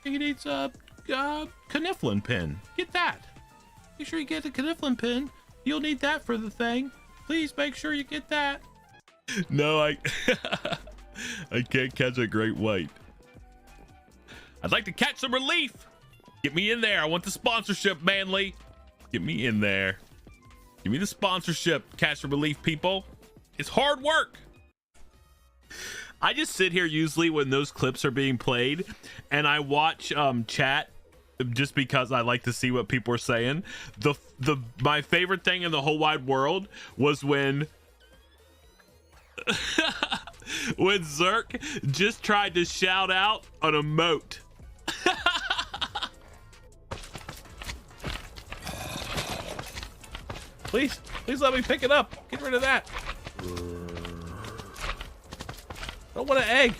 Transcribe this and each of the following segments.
He needs a Kniflin pin. Get that. Make sure you get the Kniflin pin. You'll need that for the thing. Please make sure you get that. No, I can't catch a great white. I'd like to catch some relief. Get me in there. I want the sponsorship, Manly. Get me in there. Give me the sponsorship, catch and relief people. It's hard work. I just sit here usually when those clips are being played and I watch chat just because I like to see what people are saying. My favorite thing in the whole wide world was when when Zerk just tried to shout out an emote. Please let me pick it up. Get rid of that. I don't want an egg.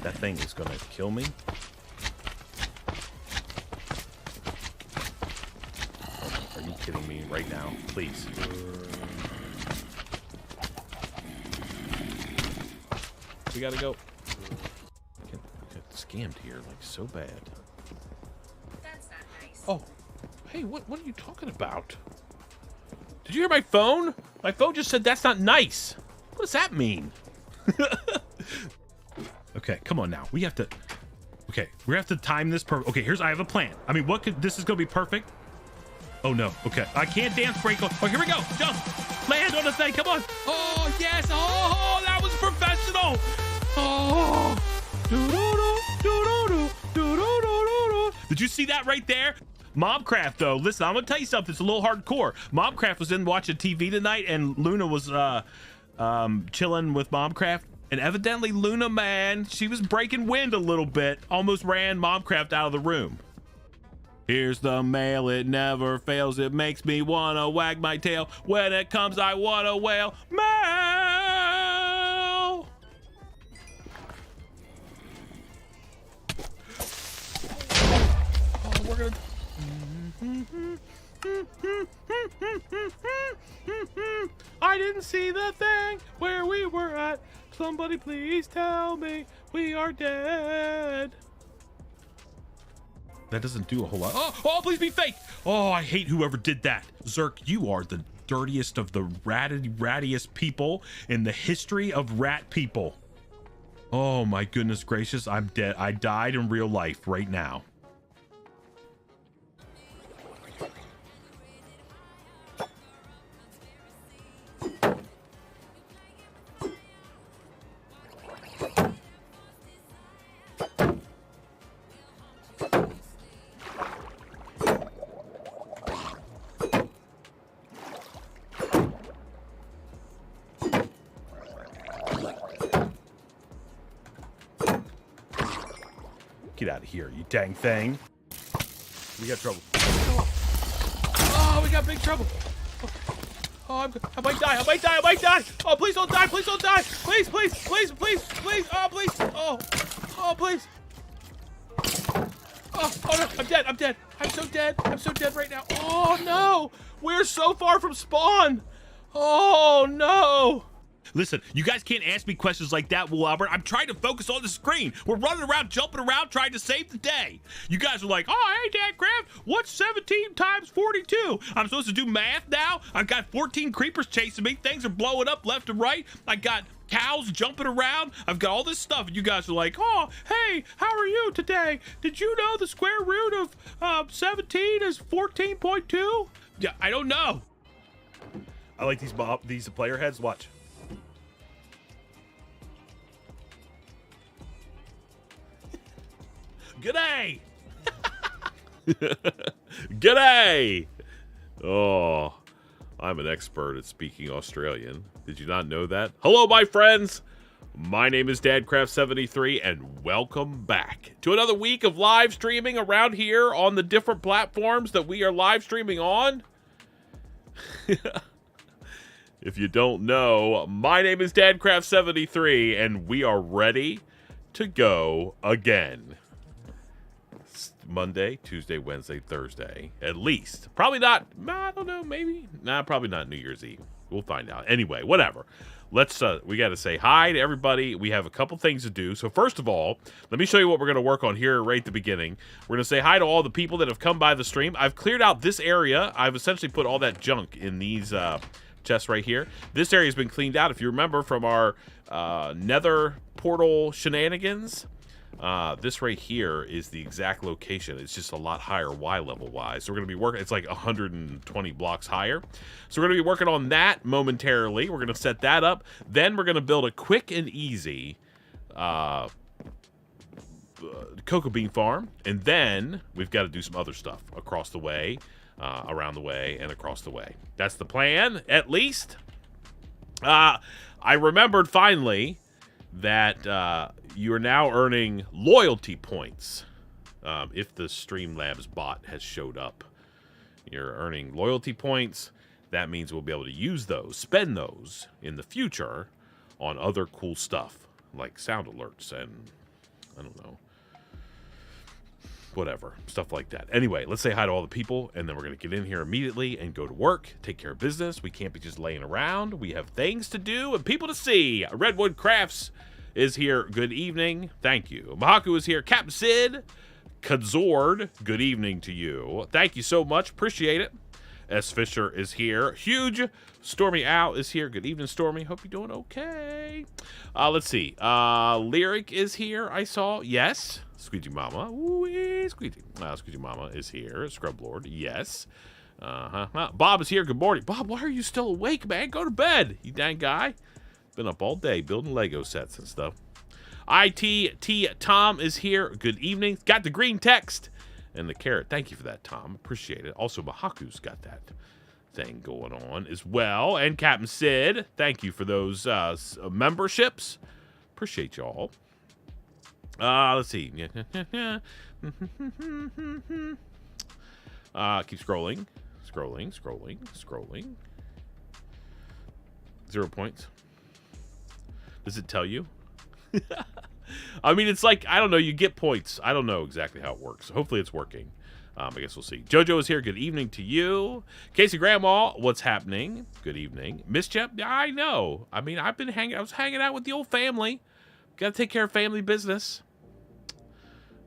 That thing is gonna kill me. Are you kidding me right now? Please. We gotta go. Scammed here, like so bad. That's not nice. Oh, hey, what are you talking about? Did you hear my phone? My phone just said that's not nice. What does that mean? Okay, come on now. We have to. Okay, we have to time this. Okay, I have a plan. I mean, this is gonna be perfect. Oh no. Okay, I can't dance break. Oh, here we go. Jump. Land on the thing. Come on. Oh yes. Oh, that was professional. Oh. Did you see that right there? Mobcraft, though. Listen, I'm gonna tell you something. It's a little hardcore. Mobcraft was in watching TV tonight, and Luna was chilling with Mobcraft. And evidently, Luna, man, she was breaking wind a little bit. Almost ran Mobcraft out of the room. Here's the mail. It never fails. It makes me wanna wag my tail. When it comes, I wanna wail. Mail. We're gonna. I didn't see the thing where we were at. Somebody please tell me we are dead. That doesn't do a whole lot. Oh, please be fake. Oh, I hate whoever did that. Zerk, you are the dirtiest of the rattiest people in the history of rat people. Oh my goodness gracious, I'm dead. I died in real life right now. Get out of here, you dang thing. We got trouble. Oh, we got big trouble. Oh, I might die. I might die. Oh, please don't die. Please don't die. Please. Oh, please. Oh, please. Oh no, I'm dead. I'm so dead right now. Oh no, we're so far from spawn. Oh no. Listen, you guys can't ask me questions like that, Will Albert. I'm trying to focus on the screen. We're running around, jumping around, trying to save the day. You guys are like, oh, hey, Dad Craft, what's 17 times 42? I'm supposed to do math now? I've got 14 creepers chasing me. Things are blowing up left and right. I got cows jumping around. I've got all this stuff. And you guys are like, oh, hey, how are you today? Did you know the square root of 17 is 14.2? Yeah, I don't know. I like these player heads. Watch. G'day! G'day! Oh, I'm an expert at speaking Australian. Did you not know that? Hello, my friends! My name is DadCraft73, and welcome back to another week of live streaming around here on the different platforms that we are live streaming on. If you don't know, my name is DadCraft73, and we are ready to go again. Monday, Tuesday, Wednesday, Thursday, at least. Probably not, I don't know, maybe. Nah, probably not New Year's Eve. We'll find out. Anyway, whatever. Let's, we got to say hi to everybody. We have a couple things to do. So first of all, let me show you what we're going to work on here right at the beginning. We're going to say hi to all the people that have come by the stream. I've cleared out this area. I've essentially put all that junk in these chests right here. This area has been cleaned out. If you remember from our nether portal shenanigans, this right here is the exact location. It's just a lot higher Y level wise. So we're going to be working, it's like 120 blocks higher. So we're going to be working on that momentarily. We're going to set that up. Then we're going to build a quick and easy cocoa bean farm. And then we've got to do some other stuff across the way, around the way, and across the way. That's the plan, at least. I remembered finally that you are now earning loyalty points if the Streamlabs bot has showed up. You're earning loyalty points. That means we'll be able to use those, spend those in the future on other cool stuff like sound alerts and, I don't know, whatever, stuff like that. Anyway, let's say hi to all the people, and then we're going to get in here immediately and go to work, take care of business. We can't be just laying around. We have things to do and people to see. Redwood Crafts is here. Good evening. Thank you. Mahaku is here. Captain Sid. Kadzord. Good evening to you. Thank you so much. Appreciate it. S. Fisher is here. Huge. Stormy Owl is here. Good evening, Stormy. Hope you're doing okay. Let's see. Lyric is here, I saw. Yes. Squeegee Mama. Ooh, Squeegee. Squeegee Mama is here. Scrub Lord. Yes. Bob is here. Good morning. Bob, why are you still awake, man? Go to bed, you dang guy. Been up all day building Lego sets and stuff. ITT Tom is here. Good evening. Got the green text and the carrot. Thank you for that, Tom. Appreciate it. Also, Mahaku's got that thing going on as well. And Captain Sid, thank you for those memberships. Appreciate y'all. Let's see. Keep scrolling. Scrolling. 0 points. Does it tell you? I mean, it's like, I don't know, you get points. I don't know exactly how it works. Hopefully it's working. I guess we'll see. Jojo is here. Good evening to you. Casey Grandma, what's happening? Good evening. Mischief, I know. I mean, I was hanging out with the old family. Got to take care of family business.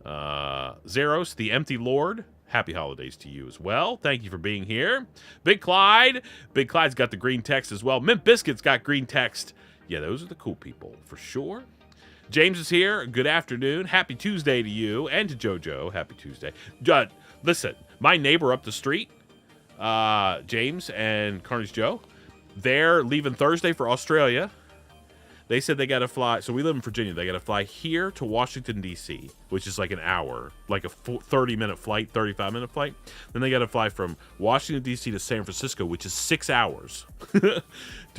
Zeros, the Empty Lord. Happy holidays to you as well. Thank you for being here. Big Clyde. Big Clyde's got the green text as well. Mint Biscuit's got green text. Yeah, those are the cool people, for sure. James is here. Good afternoon. Happy Tuesday to you and to JoJo. Happy Tuesday. Listen, my neighbor up the street, James and Carnage Joe, they're leaving Thursday for Australia. They said they got to fly. So we live in Virginia. They got to fly here to Washington, D.C., which is like an hour, like a 30-minute flight, 35-minute flight. Then they got to fly from Washington, D.C. to San Francisco, which is 6 hours to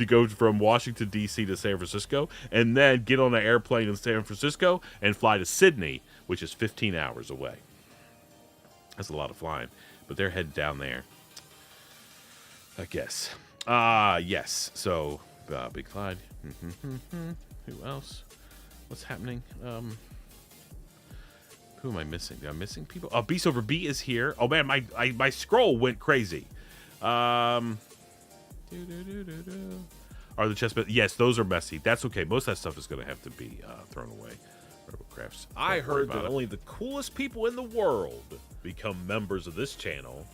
go from Washington, D.C. to San Francisco, and then get on an airplane in San Francisco and fly to Sydney, which is 15 hours away. That's a lot of flying, but they're headed down there, I guess. Yes. So, Big Clyde. Who else? What's happening? Who am I missing? Am I missing people? Oh, Beast Over B is here. Oh man, my scroll went crazy. Are the chest beds? Yes, those are messy. That's okay. Most of that stuff is going to have to be thrown away. Crafts. I heard that only the coolest people in the world become members of this channel.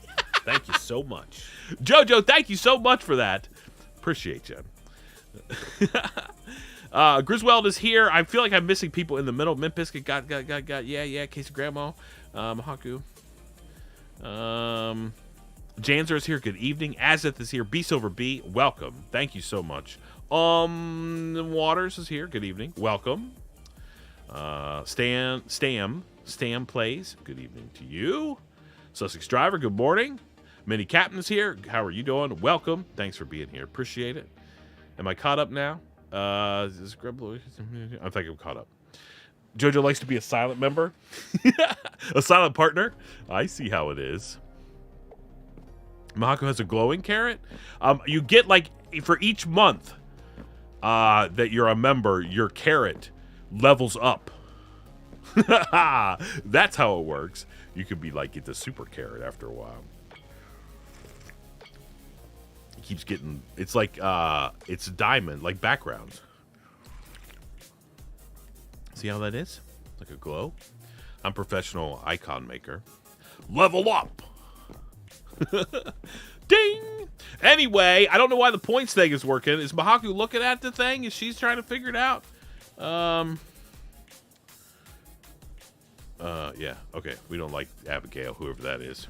Thank you so much, Jojo. Thank you so much for that. Appreciate you. Griswold is here. I feel like I'm missing people in the middle. Mint Biscuit got. Yeah. Casey Grandma. Mahaku. Janzer is here. Good evening. Azeth is here. Beast Over B. Welcome. Thank you so much. Waters is here. Good evening. Welcome. Stam plays. Good evening to you. Sussex Driver. Good morning. Mini Captain is here. How are you doing? Welcome. Thanks for being here. Appreciate it. Am I caught up now? I think I'm caught up. Jojo likes to be a silent member. A silent partner. I see how it is. Mahako has a glowing carrot. You get, like, for each month that you're a member, your carrot levels up. That's how it works. You could be, like, get the super carrot after a while. keeps getting. It's like it's a diamond, like backgrounds. See how that is? Like a glow. I'm professional icon maker. Level up. Ding. Anyway, I don't know why the points thing is working. Is Mahaku looking at the thing? Is she trying to figure it out? Yeah. Okay. We don't like Abigail, whoever that is.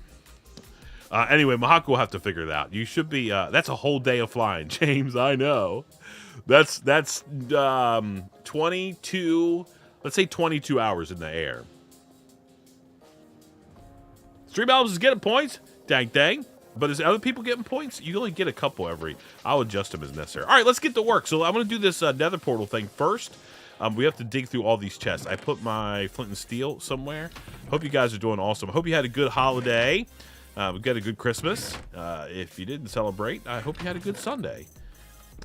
Anyway, Mahaku will have to figure it out. You should be. That's a whole day of flying, James. I know. That's 22. Let's say 22 hours in the air. Stream Albums is getting points. Dang, dang. But is other people getting points? You only get a couple every. I'll adjust them as necessary. All right, let's get to work. So I'm going to do this nether portal thing first. We have to dig through all these chests. I put my flint and steel somewhere. Hope you guys are doing awesome. Hope you had a good holiday. We got a good Christmas. If you didn't celebrate, I hope you had a good Sunday.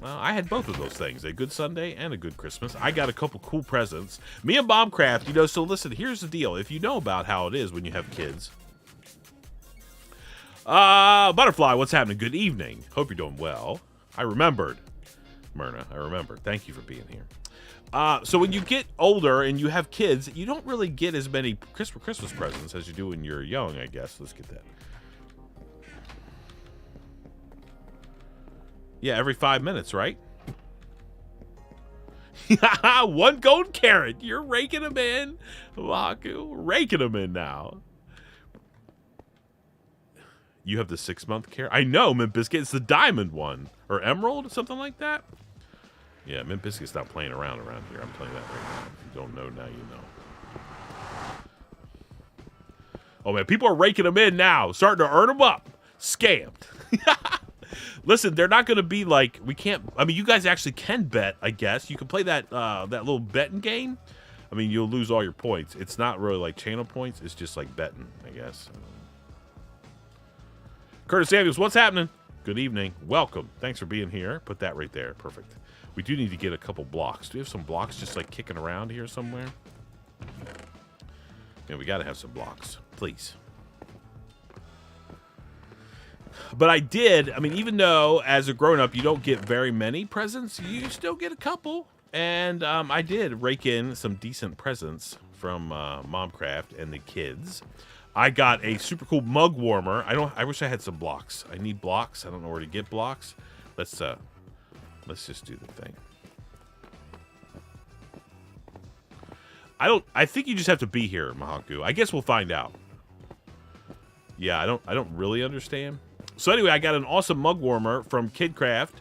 I had both of those things, a good Sunday and a good Christmas. I got a couple cool presents. Me and Bombcraft, you know, so listen, here's the deal. If you know about how it is when you have kids. Butterfly, what's happening? Good evening. Hope you're doing well. I remembered. Myrna, I remembered. Thank you for being here. So when you get older and you have kids, you don't really get as many Christmas presents as you do when you're young, I guess. Let's get that. Yeah, every 5 minutes, right? One golden carrot. You're raking them in. Mahaku, raking them in now. You have the 6-month carrot? I know, Mint Biscuit. It's the diamond one. Or emerald, something like that. Yeah, Mint Biscuit's not playing around here. I'm playing that right now. If you don't know, now you know. Oh, man, people are raking them in now. Starting to earn them up. Scammed. Listen, they're not going to be like, we can't, I mean, you guys actually can bet, I guess. You can play that that little betting game. I mean, you'll lose all your points. It's not really like channel points. It's just like betting, I guess. Curtis Samuels, what's happening? Good evening. Welcome. Thanks for being here. Put that right there. Perfect. We do need to get a couple blocks. Do we have some blocks just like kicking around here somewhere? Yeah, we got to have some blocks. Please. But I did, I mean, even though as a grown-up you don't get very many presents, you still get a couple. And I did rake in some decent presents from Momcraft and the kids. I got a super cool mug warmer. I wish I had some blocks. I need blocks. I don't know where to get blocks. Let's just do the thing. I think you just have to be here, Mahaku. I guess we'll find out. Yeah, I don't really understand. So anyway, I got an awesome mug warmer from Kidcraft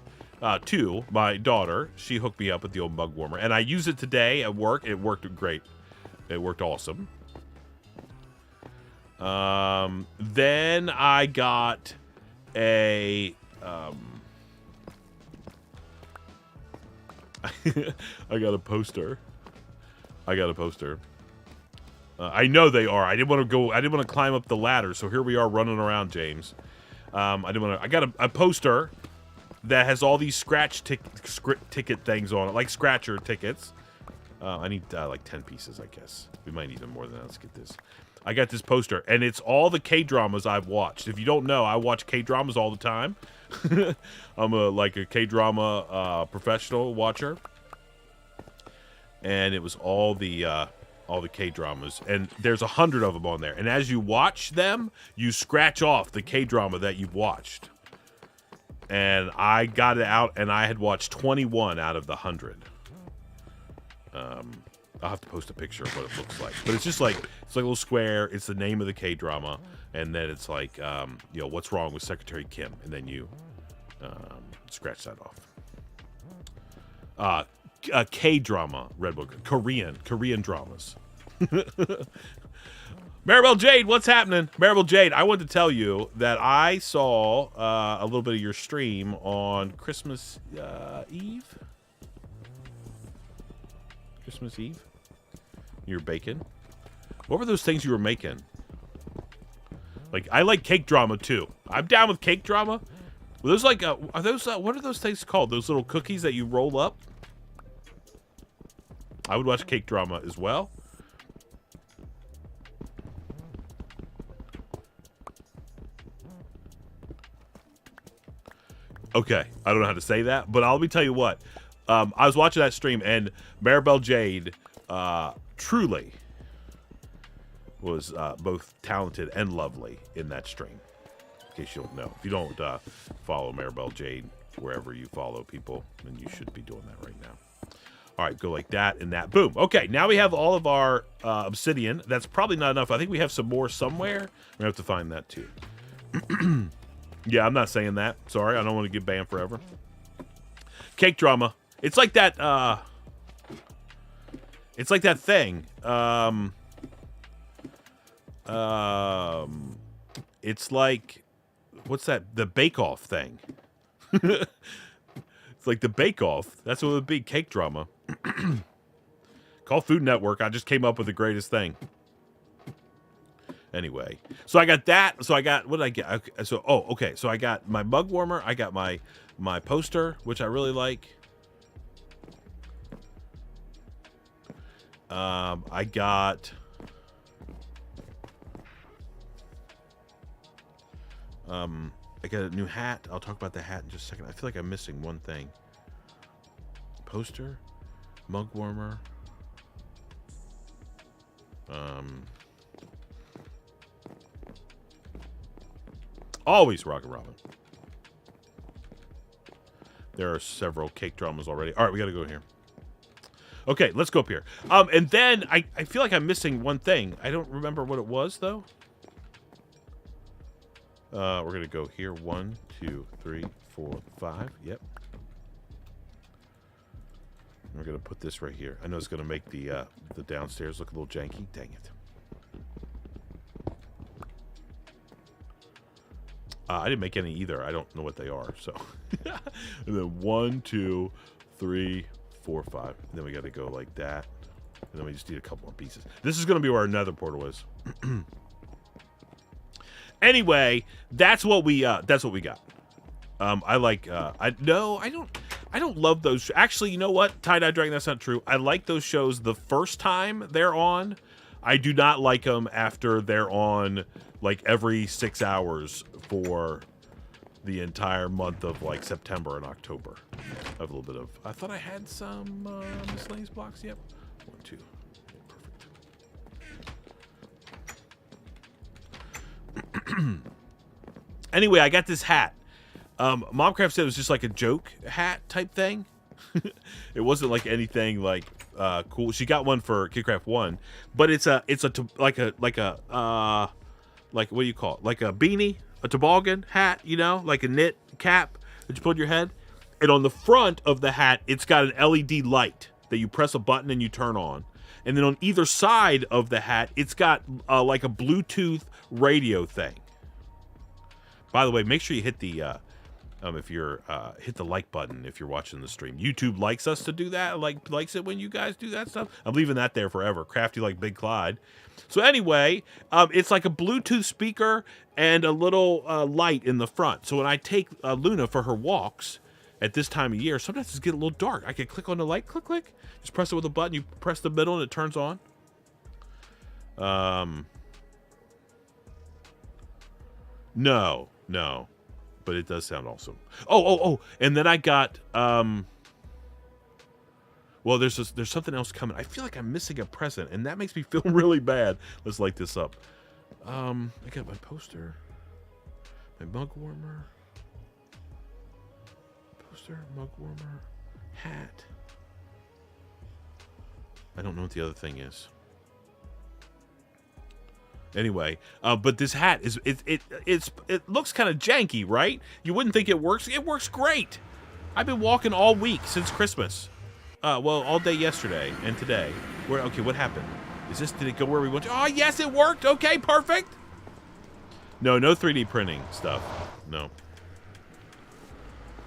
2, my daughter. She hooked me up with the old mug warmer, and I used it today at work. It worked great. It worked awesome. Then I got a I got a poster. I know they are. I didn't want to climb up the ladder, so here we are running around, James. I got a poster that has all these scratch ticket things on it, like scratcher tickets. I need like 10 pieces, I guess. We might need them more than that. Let's get this. I got this poster, and it's all the K-dramas I've watched. If you don't know, I watch K-dramas all the time. I'm like a K-drama professional watcher. And it was all the K-dramas, and there's 100 of them on there. And as you watch them, you scratch off the K-drama that you've watched. And I got it out, and I had watched 21 out of the 100. I'll have to post a picture of what it looks like. But it's just like, it's like a little square. It's the name of the K-drama. And then it's like, you know, what's wrong with Secretary Kim? And then you scratch that off. K-drama, Red Book. Korean dramas. Maribel Jade, what's happening? Maribel Jade, I wanted to tell you that I saw a little bit of your stream on Christmas Eve. Christmas Eve? You're baking? What were those things you were making? Like, I like cake drama, too. I'm down with cake drama. Were those like, are those, what are those things called? Those little cookies that you roll up? I would watch cake drama as well. Okay, I don't know how to say that, but let me tell you what. I was watching that stream, and Maribel Jade truly was both talented and lovely in that stream. In case you don't know. If you don't follow Maribel Jade wherever you follow people, then you should be doing that right now. All right, go like that and that. Boom. Okay, now we have all of our obsidian. That's probably not enough. I think we have some more somewhere. We're going to have to find that too. Yeah, I'm not saying that. Sorry, I don't want to get banned forever. Cake drama. It's like that. It's like that thing. It's like, what's that? The Bake Off thing. It's like the Bake Off. That's what it would be. Cake drama. Call Food Network. I just came up with the greatest thing. Anyway, so I got that. So I got, what did I get? Okay, so, oh, okay. So I got my mug warmer. I got my poster, which I really like. I got a new hat. I'll talk about the hat in just a second. I feel like I'm missing one thing. Poster, mug warmer. Always Rocket Robin. There are several cake dramas already. All right, we got to go here. Okay, let's go up here. And then I feel like I'm missing one thing. I don't remember what it was, though. We're going to go here. 1, 2, 3, 4, 5. Yep. We're going to put this right here. I know it's going to make the downstairs look a little janky. Dang it. I didn't make any either. I don't know what they are. So, and then 1, 2, 3, 4, 5. And then we got to go like that. And then we just need a couple more pieces. This is going to be where our nether portal is. Anyway, that's what we got. I like. I don't love those. Actually, you know what? Tie-Dye Dragon. That's not true. I like those shows the first time they're on. I do not like them after they're on like every 6 hours for the entire month of like September and October. I have a little bit of. I thought I had some miscellaneous blocks. Yep. 1, 2. Perfect. Anyway, I got this hat. Momcraft said it was just like a joke hat type thing. It wasn't like anything like cool. She got one for Kidcraft 1, but it's like what do you call it? Like a beanie, a toboggan hat, you know, like a knit cap that you put on your head. And on the front of the hat, it's got an LED light that you press a button and you turn on. And then on either side of the hat, it's got like a Bluetooth radio thing. By the way, make sure you hit the if you're hit the like button if you're watching the stream. YouTube likes us to do that. Likes it when you guys do that stuff. I'm leaving that there forever. Crafty like Big Clyde. So anyway, it's like a Bluetooth speaker and a little light in the front. So when I take Luna for her walks at this time of year, sometimes it's get a little dark. I can click on the light, click, click. Just press it with a button. You press the middle and it turns on. No. But it does sound awesome. Oh. And then I got, well, there's something else coming. I feel like I'm missing a present, and that makes me feel really bad. Let's light this up. I got my poster, my mug warmer, mug warmer, hat. I don't know what the other thing is. Anyway, but this hat is it looks kind of janky, right? You wouldn't think it works. It works great. I've been walking all week since Christmas. Well, all day yesterday and today. Okay, what happened? Did it go where we went to? Oh, yes, it worked. Okay, perfect. No 3D printing stuff. No.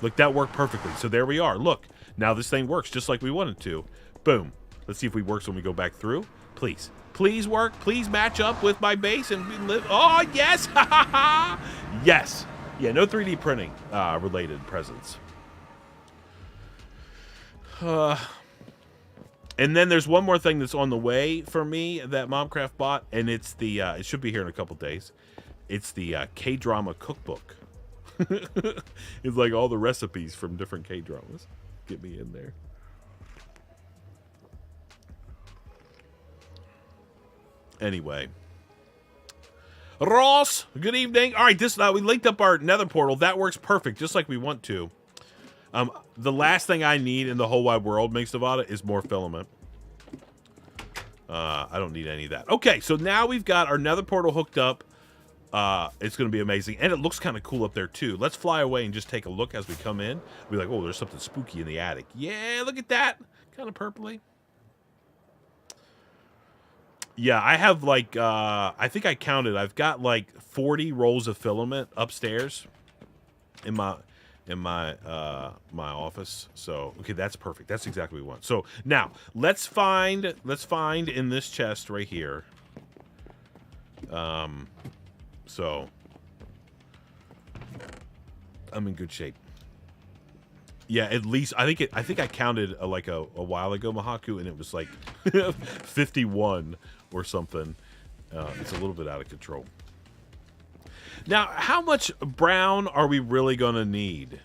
Look, that worked perfectly. So there we are. Look, now this thing works just like we wanted to. Boom. Let's see if it works when we go back through. Please. Please work. Please match up with my base and live. Oh, yes. Yes. Yeah, no 3D printing related presents. And then there's one more thing that's on the way for me that Momcraft bought, and it's the it should be here in a couple days. It's the K-drama cookbook. It's like all the recipes from different K-dramas. Get me in there. Anyway. Ross, good evening. All right, we linked up our nether portal. That works perfect, just like we want to. The last thing I need in the whole wide world, Minx Nevada, is more filament. I don't need any of that. Okay, so now we've got our nether portal hooked up. It's going to be amazing. And it looks kind of cool up there, too. Let's fly away and just take a look as we come in. Be like, oh, there's something spooky in the attic. Yeah, look at that. Kind of purpley. Yeah, I have, like, I think I counted. I've got, like, 40 rolls of filament upstairs in my office. So, okay, that's perfect. That's exactly what we want. So, now, let's find in this chest right here. So, I'm in good shape. Yeah, at least I think I counted like a while ago, Mahaku, and it was like 51 or something. It's a little bit out of control. Now, how much brown are we really gonna need?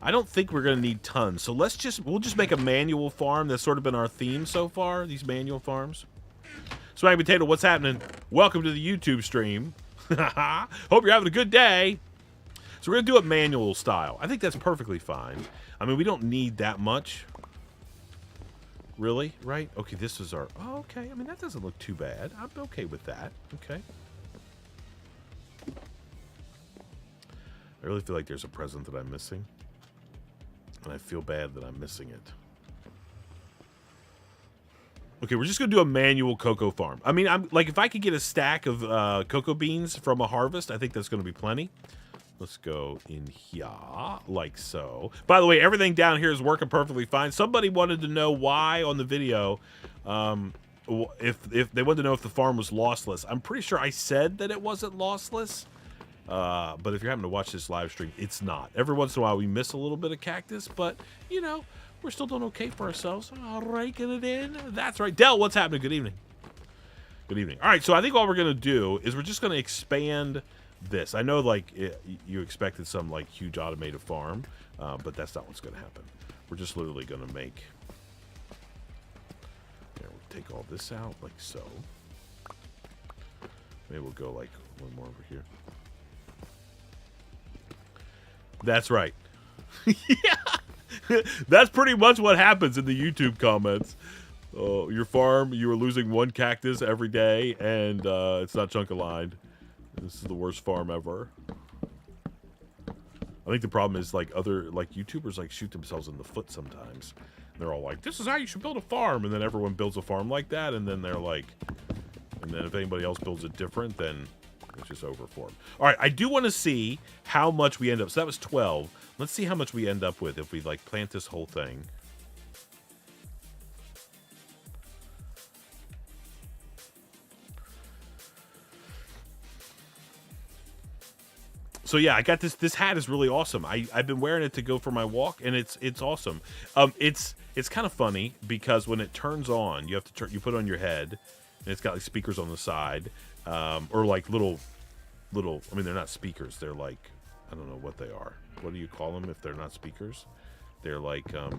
I don't think we're gonna need tons. So we'll just make a manual farm. That's sort of been our theme so far. These manual farms. Swag Potato, what's happening? Welcome to the YouTube stream. Hope you're having a good day. So we're going to do it manual style. I think that's perfectly fine. I mean, we don't need that much. Really? Right? Okay, this is our... Oh, okay. I mean, that doesn't look too bad. I'm okay with that. Okay. I really feel like there's a present that I'm missing. And I feel bad that I'm missing it. Okay, we're just going to do a manual cocoa farm. I mean, if I could get a stack of cocoa beans from a harvest, I think that's going to be plenty. Let's go in here, like so. By the way, everything down here is working perfectly fine. Somebody wanted to know why on the video, if they wanted to know if the farm was lossless. I'm pretty sure I said that it wasn't lossless. But if you're having to watch this live stream, it's not. Every once in a while, we miss a little bit of cactus, but, you know... We're still doing okay for ourselves. Raking it in. That's right. Dell, what's happening? Good evening. Good evening. All right, so I think all we're going to do is we're just going to expand this. I know, like, you expected some, like, huge automated farm, but that's not what's going to happen. We're just literally going to make... Yeah, we'll take all this out, like so. Maybe we'll go, like, one more over here. That's right. Yeah! That's pretty much what happens in the YouTube comments. Your farm, you are losing one cactus every day, and it's not chunk aligned. This is the worst farm ever. I think the problem is, like, other, like, YouTubers, like, shoot themselves in the foot sometimes. They're all like, this is how you should build a farm, and then everyone builds a farm like that, and then they're like, and then if anybody else builds it different, then it's just over for them. All right, I do want to see how much we end up. So that was 12. Let's see how much we end up with if we, like, plant this whole thing. So yeah, I got this. This hat is really awesome. I've been wearing it to go for my walk, and it's awesome. It's kind of funny because when it turns on, you have to you put it on your head, and it's got like speakers on the side, or like little. I mean, they're not speakers. They're like, I don't know what they are. What do you call them if they're not speakers? They're like, I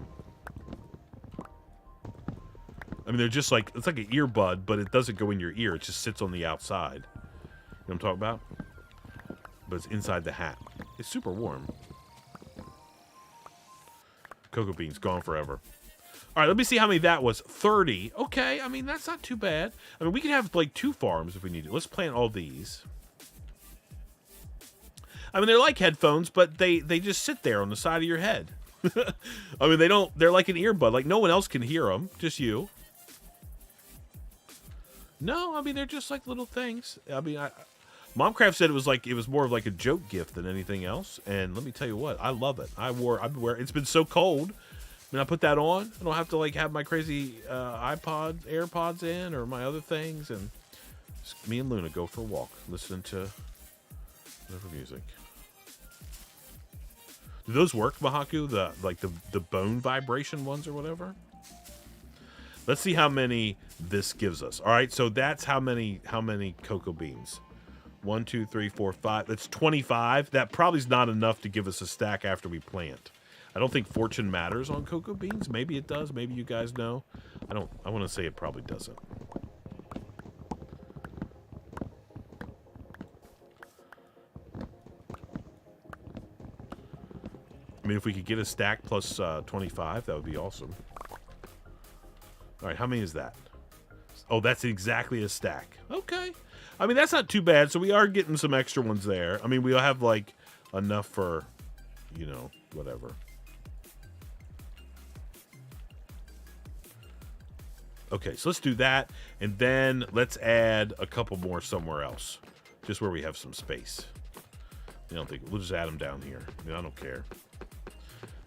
mean, they're just like, it's like an earbud, but it doesn't go in your ear. It just sits on the outside. You know what I'm talking about? But it's inside the hat. It's super warm. Cocoa beans, gone forever. All right, let me see how many that was. 30. Okay, I mean, that's not too bad. I mean, we could have, like, 2 farms if we need to. Let's plant all these. I mean, they're like headphones, but they just sit there on the side of your head. I mean, they're like an earbud. Like, no one else can hear them, just you. No, I mean, they're just like little things. I mean, Momcraft said it was more of like a joke gift than anything else. And let me tell you what, I love it. I've been wearing, it's been so cold. I mean, I put that on. I don't have to, like, have my crazy AirPods in or my other things. And me and Luna go for a walk, listening to whatever music. Do those work, Mahaku? The bone vibration ones or whatever? Let's see how many this gives us. All right, so that's how many cocoa beans. 1, 2, 3, 4, 5. That's 25. That probably is not enough to give us a stack after we plant. I don't think fortune matters on cocoa beans. Maybe it does. Maybe you guys know. I want to say it probably doesn't. I mean, if we could get a stack plus 25, that would be awesome. All right, how many is that? Oh, that's exactly a stack. Okay. I mean, that's not too bad. So we are getting some extra ones there. I mean, we'll have, like, enough for, you know, whatever. Okay, so let's do that. And then let's add a couple more somewhere else. Just where we have some space. I don't think... We'll just add them down here. I mean, I don't care.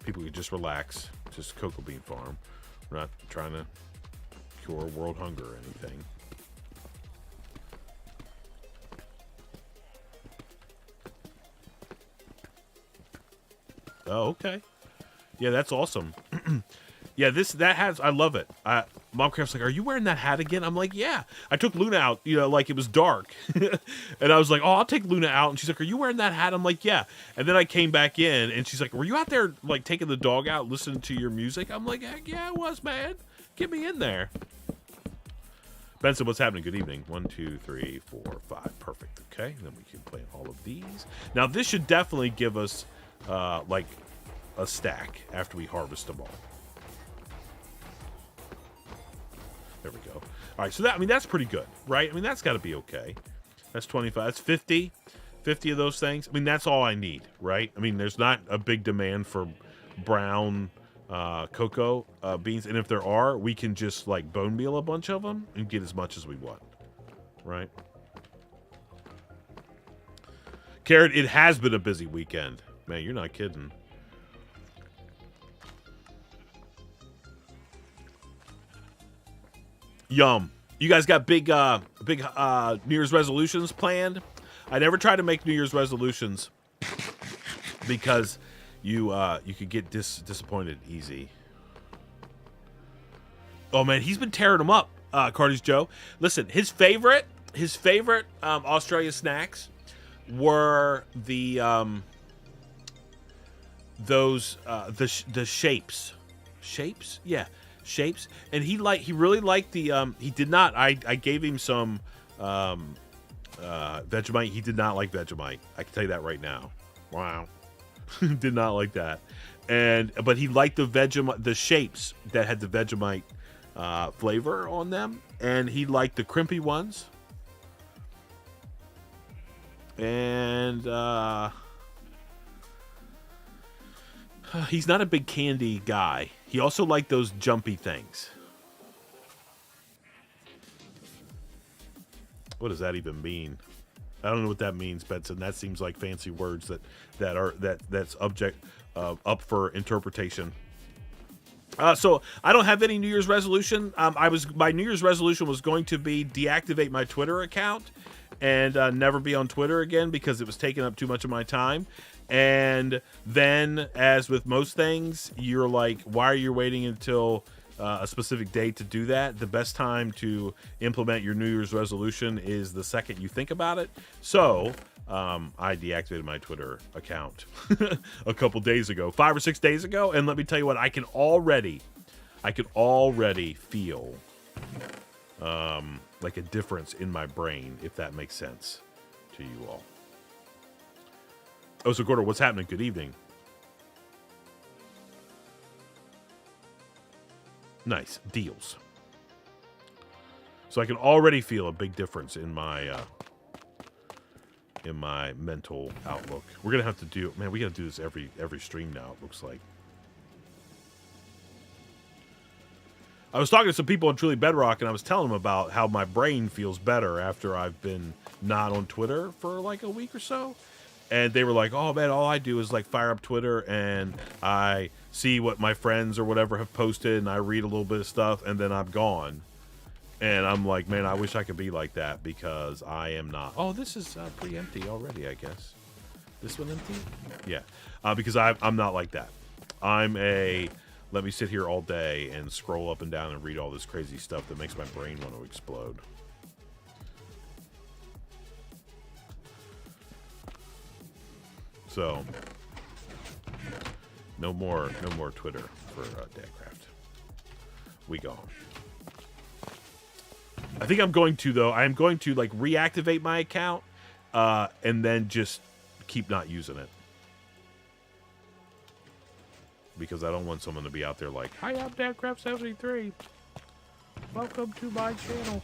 People could just relax. Just cocoa bean farm. We're not trying to cure world hunger or anything. Oh, okay. Yeah, that's awesome. Yeah, I love it. Momcraft's like, are you wearing that hat again? I'm like, yeah. I took Luna out, you know, like it was dark. And I was like, oh, I'll take Luna out. And she's like, are you wearing that hat? I'm like, yeah. And then I came back in and she's like, were you out there like taking the dog out, listening to your music? I'm like, heck yeah, I was, man. Get me in there. Benson, what's happening? Good evening. 1, 2, 3, 4, 5. Perfect. Okay. Then we can plant all of these. Now this should definitely give us like a stack after we harvest them all. There we go. All right, so that, I mean, that's pretty good, right? I mean, that's got to be okay. That's 25. That's 50. 50 of those things. I mean, that's all I need, right? I mean, there's not a big demand for brown cocoa beans. And if there are, we can just, like, bone meal a bunch of them and get as much as we want, right? Carrot, it has been a busy weekend. Man, you're not kidding. Yum. You guys got big New Year's resolutions planned? I never try to make New Year's resolutions because you could get disappointed easy. Oh man, he's been tearing them up, Cardi's Joe. Listen, his favorite Australia snacks were the shapes. Shapes? Yeah. Shapes, and he really liked the he did not. I gave him some Vegemite. He did not like Vegemite. I can tell you that right now. Wow. Did not like that. But he liked the Vegemite, the shapes that had the Vegemite flavor on them, and he liked the crimpy ones. And he's not a big candy guy. He also liked those jumpy things. What does that even mean? I don't know what that means, Benson. That seems like fancy words that's up for interpretation. So I don't have any New Year's resolution. My New Year's resolution was going to be deactivate my Twitter account and never be on Twitter again because it was taking up too much of my time. And then, as with most things, you're like, why are you waiting until a specific date to do that? The best time to implement your New Year's resolution is the second you think about it. So I deactivated my Twitter account a couple days ago, 5 or 6 days ago. And let me tell you what, I can already feel like a difference in my brain, if that makes sense to you all. Oh, so Gordo, what's happening? Good evening. Nice. Deals. So I can already feel a big difference in my mental outlook. We're going to have to do... Man, we got to do this every stream now, it looks like. I was talking to some people on Truly Bedrock, and I was telling them about how my brain feels better after I've been not on Twitter for like a week or so. And they were like, oh, man, all I do is, like, fire up Twitter, and I see what my friends or whatever have posted, and I read a little bit of stuff, and then I'm gone. And I'm like, man, I wish I could be like that, because I am not. Oh, this is pretty empty already, I guess. This one empty? Yeah. Because I'm not like that. I'm a, let me sit here all day and scroll up and down and read all this crazy stuff that makes my brain want to explode. So no more Twitter for Dadcraft. We gone. I think I'm going to, though. I'm going to like reactivate my account and then just keep not using it. Because I don't want someone to be out there like, "Hi, I'm Dadcraft73. Welcome to my channel."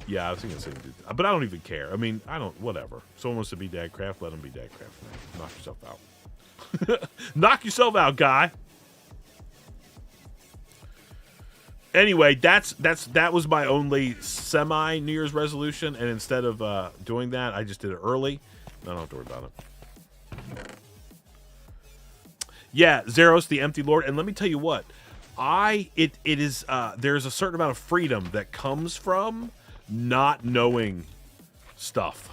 Yeah, I was thinking the same thing. But I don't even care. I mean, I don't, whatever. Someone wants to be Dadcraft, let them be Dadcraft. Knock yourself out. Knock yourself out, guy. Anyway, that was my only semi New Year's resolution, and instead of doing that, I just did it early. I don't have to worry about it. Yeah, Zeros, the Empty Lord, and let me tell you what, it is there's a certain amount of freedom that comes from not knowing stuff,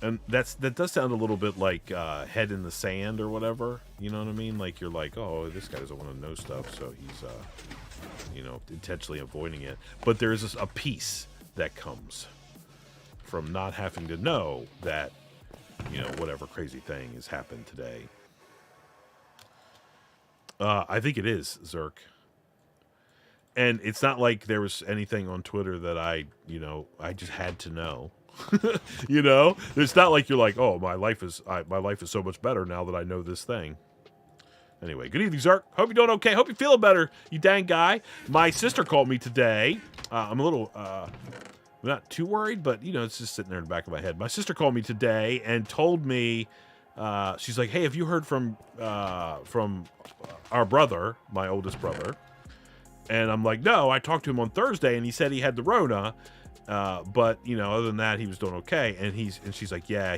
and that does sound a little bit like head in the sand or whatever. You know what I mean? Like you're like, oh, this guy doesn't want to know stuff, so he's you know, intentionally avoiding it. But there's a peace that comes from not having to know that, you know, whatever crazy thing has happened today. I think it is, Zerk. And it's not like there was anything on Twitter that I just had to know. You know, it's not like you're like, oh, my life is so much better now that I know this thing. Anyway, good evening, Zerk. Hope you're doing okay. Hope you're feeling better, you dang guy. My sister called me today. I'm a little, not too worried, but, you know, it's just sitting there in the back of my head. My sister called me today and told me, she's like, hey, have you heard from our brother, my oldest brother? And I'm like, no, I talked to him on Thursday, and he said he had the Rona, but, you know, other than that, he was doing okay. And she's like, yeah,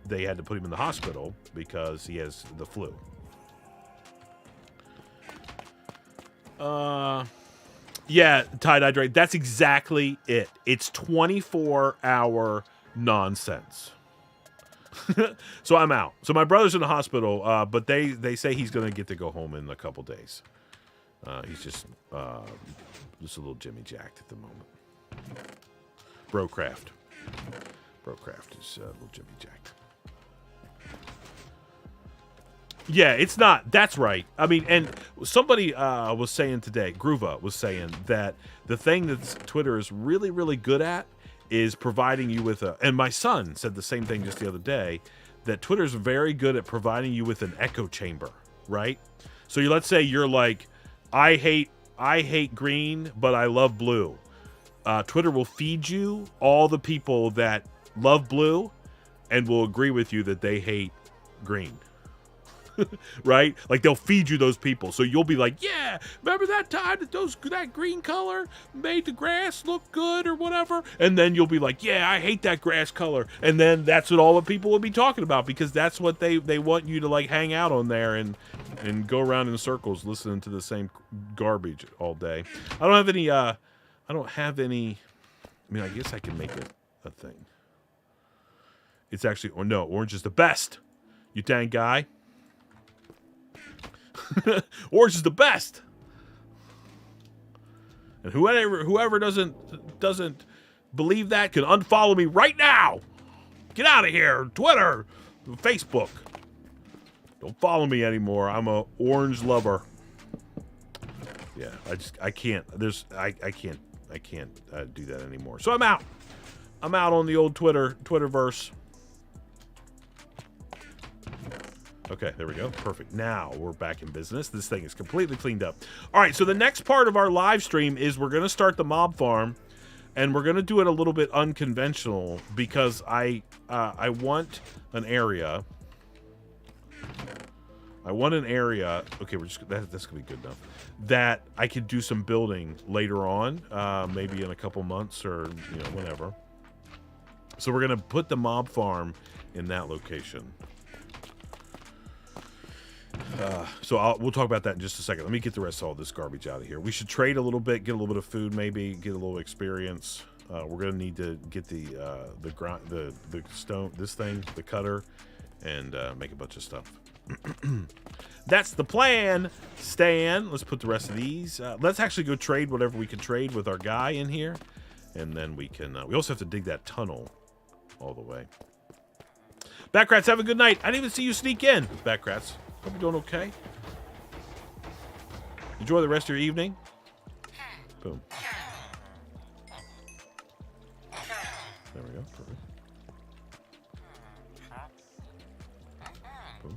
they had to put him in the hospital because he has the flu. Yeah, tie-dye Drake. That's exactly it. It's 24-hour nonsense. So I'm out. So my brother's in the hospital, but they say he's going to get to go home in a couple days. He's just a little Jimmy jacked at the moment. Brocraft is a little Jimmy jacked. Yeah, it's not. That's right. I mean, and somebody was saying today, Groova was saying that the thing that Twitter is really, really good at is providing you with and my son said the same thing just the other day, that Twitter's very good at providing you with an echo chamber, right? So let's say you're like, I hate green, but I love blue. Twitter will feed you all the people that love blue and will agree with you that they hate green. Right? Like they'll feed you those people. So you'll be like, yeah, remember that time that that green color made the grass look good or whatever? And then you'll be like, yeah, I hate that grass color. And then that's what all the people will be talking about, because that's what they want you to like hang out on there and go around in circles listening to the same garbage all day. I don't have any I mean, I guess I can make it a thing. It's actually, or no, orange is the best. You dang guy. Orange is the best. And whoever doesn't believe that can unfollow me right now. Get out of here. Twitter, Facebook. Don't follow me anymore. I'm a orange lover. Yeah, I can't do that anymore. So I'm out. I'm out on the old Twitterverse. Okay, there we go. Perfect. Now we're back in business. This thing is completely cleaned up. All right, so the next part of our live stream is we're going to start the mob farm, and we're going to do it a little bit unconventional because I want an area. Okay, that's going to be good enough. That I could do some building later on, maybe in a couple months or whenever. So we're going to put the mob farm in that location. So we'll talk about that in just a second. Let me get the rest of all this garbage out of here. We should trade a little bit, get a little bit of food, maybe get a little experience. We're gonna need to get the stone, this thing, the cutter, and make a bunch of stuff. That's the plan, Stan. Let's put the rest of these. Let's actually go trade whatever we can trade with our guy in here. And then we can... we also have to dig that tunnel all the way. Backrats, have a good night. I didn't even see you sneak in. Backrats, hope you're doing okay. Enjoy the rest of your evening. Boom. There we go. Perfect. Boom.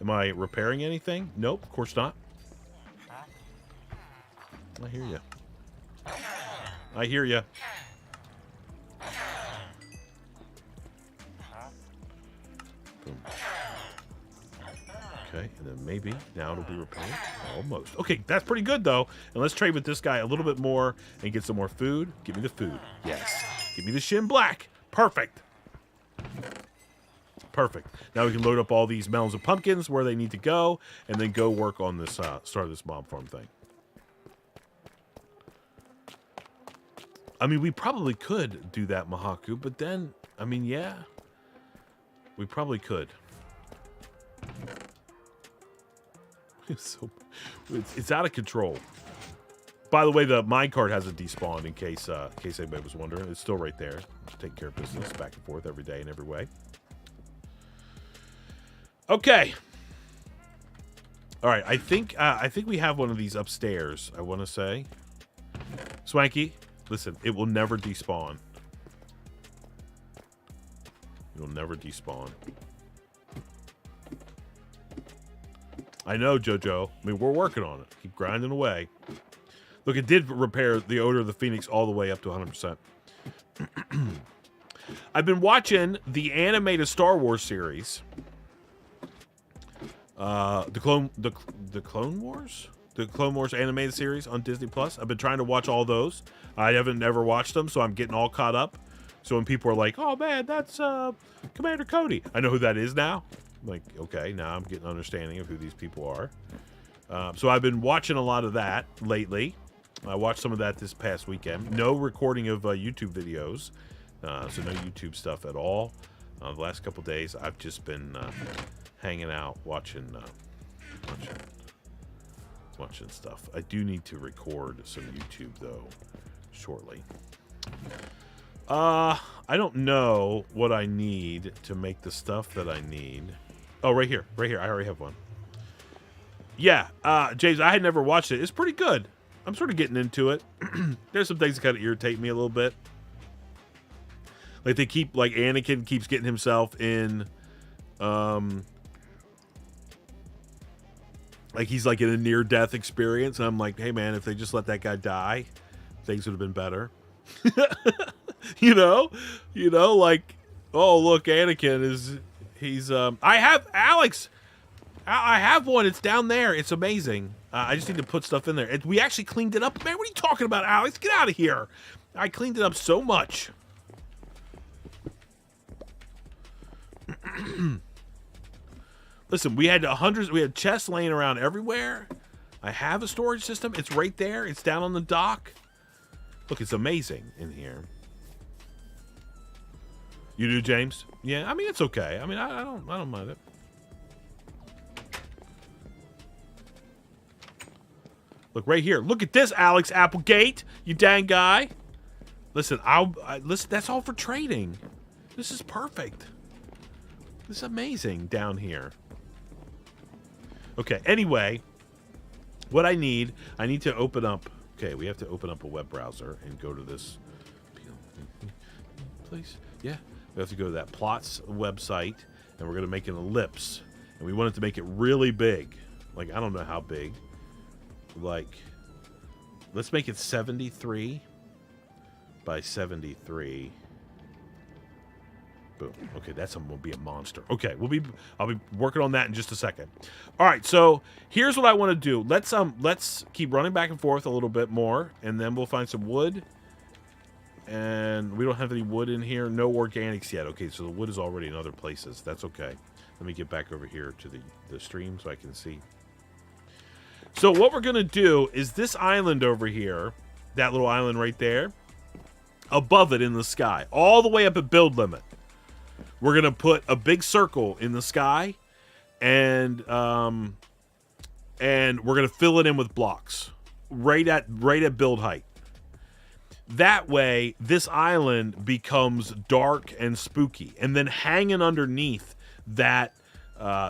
Am I repairing anything? Nope, of course not. I hear you. I hear you. Boom. Okay, and then maybe now it'll be repaired. Almost. Okay, that's pretty good though. And let's trade with this guy a little bit more and get some more food. Give me the food. Yes. Give me the shin black. Perfect. Perfect. Now we can load up all these melons and pumpkins where they need to go, and then go work on this start this mob farm thing. I mean, we probably could do that, Mahaku, but then, I mean, yeah, we probably could. It's out of control. By the way, the minecart hasn't despawned in case anybody was wondering. It's still right there. Just take care of business back and forth every day in every way. Okay. All right. I think we have one of these upstairs. I want to say, Swanky, listen. It will never despawn. It will never despawn. I know, Jojo. I mean, we're working on it. Keep grinding away. Look, it did repair the odor of the Phoenix all the way up to 100%. I've been watching the animated Star Wars series. The Clone Wars? The Clone Wars animated series on Disney Plus. I've been trying to watch all those. I haven't ever watched them, so I'm getting all caught up. So when people are like, oh man, that's Commander Cody, I know who that is now. I'm like, okay, now I'm getting an understanding of who these people are. So I've been watching a lot of that lately. I watched some of that this past weekend. No recording of YouTube videos. So no YouTube stuff at all. The last couple days, I've just been hanging out, watching stuff. I do need to record some YouTube, though, shortly. I don't know what I need to make the stuff that I need. Oh, right here. Right here. I already have one. Yeah, James, I had never watched it. It's pretty good. I'm sort of getting into it. There's some things that kind of irritate me a little bit. Like they keep, like Anakin keeps getting himself in, like he's like in a near-death experience. And I'm like, hey man, if they just let that guy die, things would have been better. you know, like, oh look, Anakin he's I have Alex. I have one. It's down there. It's amazing. I just need to put stuff in there. We actually cleaned it up. Man, what are you talking about, Alex? Get out of here. I cleaned it up so much. Listen, we had hundreds. We had chests laying around everywhere. I have a storage system. It's right there. It's down on the dock. Look, it's amazing in here. You do, James? Yeah, I mean, it's okay. I mean, I don't mind it. Look right here. Look at this, Alex Applegate. You dang guy. Listen, listen. That's all for trading. This is perfect. This is amazing down here. Okay. Anyway, what I need to open up. Okay, we have to open up a web browser and go to this place. Yeah, we have to go to that plots website, and we're gonna make an ellipse, and we want it to make it really big. Like I don't know how big. Like, let's make it 73 by 73. Boom. Okay, that's will be a monster. Okay, I'll be working on that in just a second. All right, so here's what I want to do. Let's keep running back and forth a little bit more, and then we'll find some wood. And we don't have any wood in here. No organics yet. Okay, so the wood is already in other places. That's okay. Let me get back over here to the stream so I can see. So what we're going to do is this island over here, that little island right there, above it in the sky, all the way up at build limit. We're going to put a big circle in the sky, and we're going to fill it in with blocks. right at build height. That way, this island becomes dark and spooky. And then hanging underneath that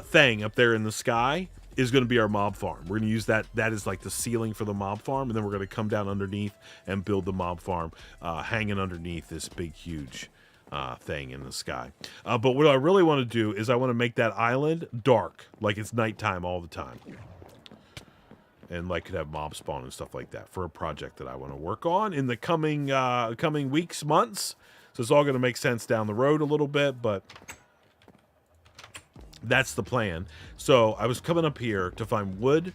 thing up there in the sky is going to be our mob farm. We're going to use that. That is like the ceiling for the mob farm. And then we're going to come down underneath and build the mob farm hanging underneath this big, huge thing in the sky. But what I really want to do is I want to make that island dark, like it's nighttime all the time. And like could have mob spawn and stuff like that for a project that I want to work on in the coming weeks, months. So it's all going to make sense down the road a little bit, but that's the plan. So I was coming up here to find wood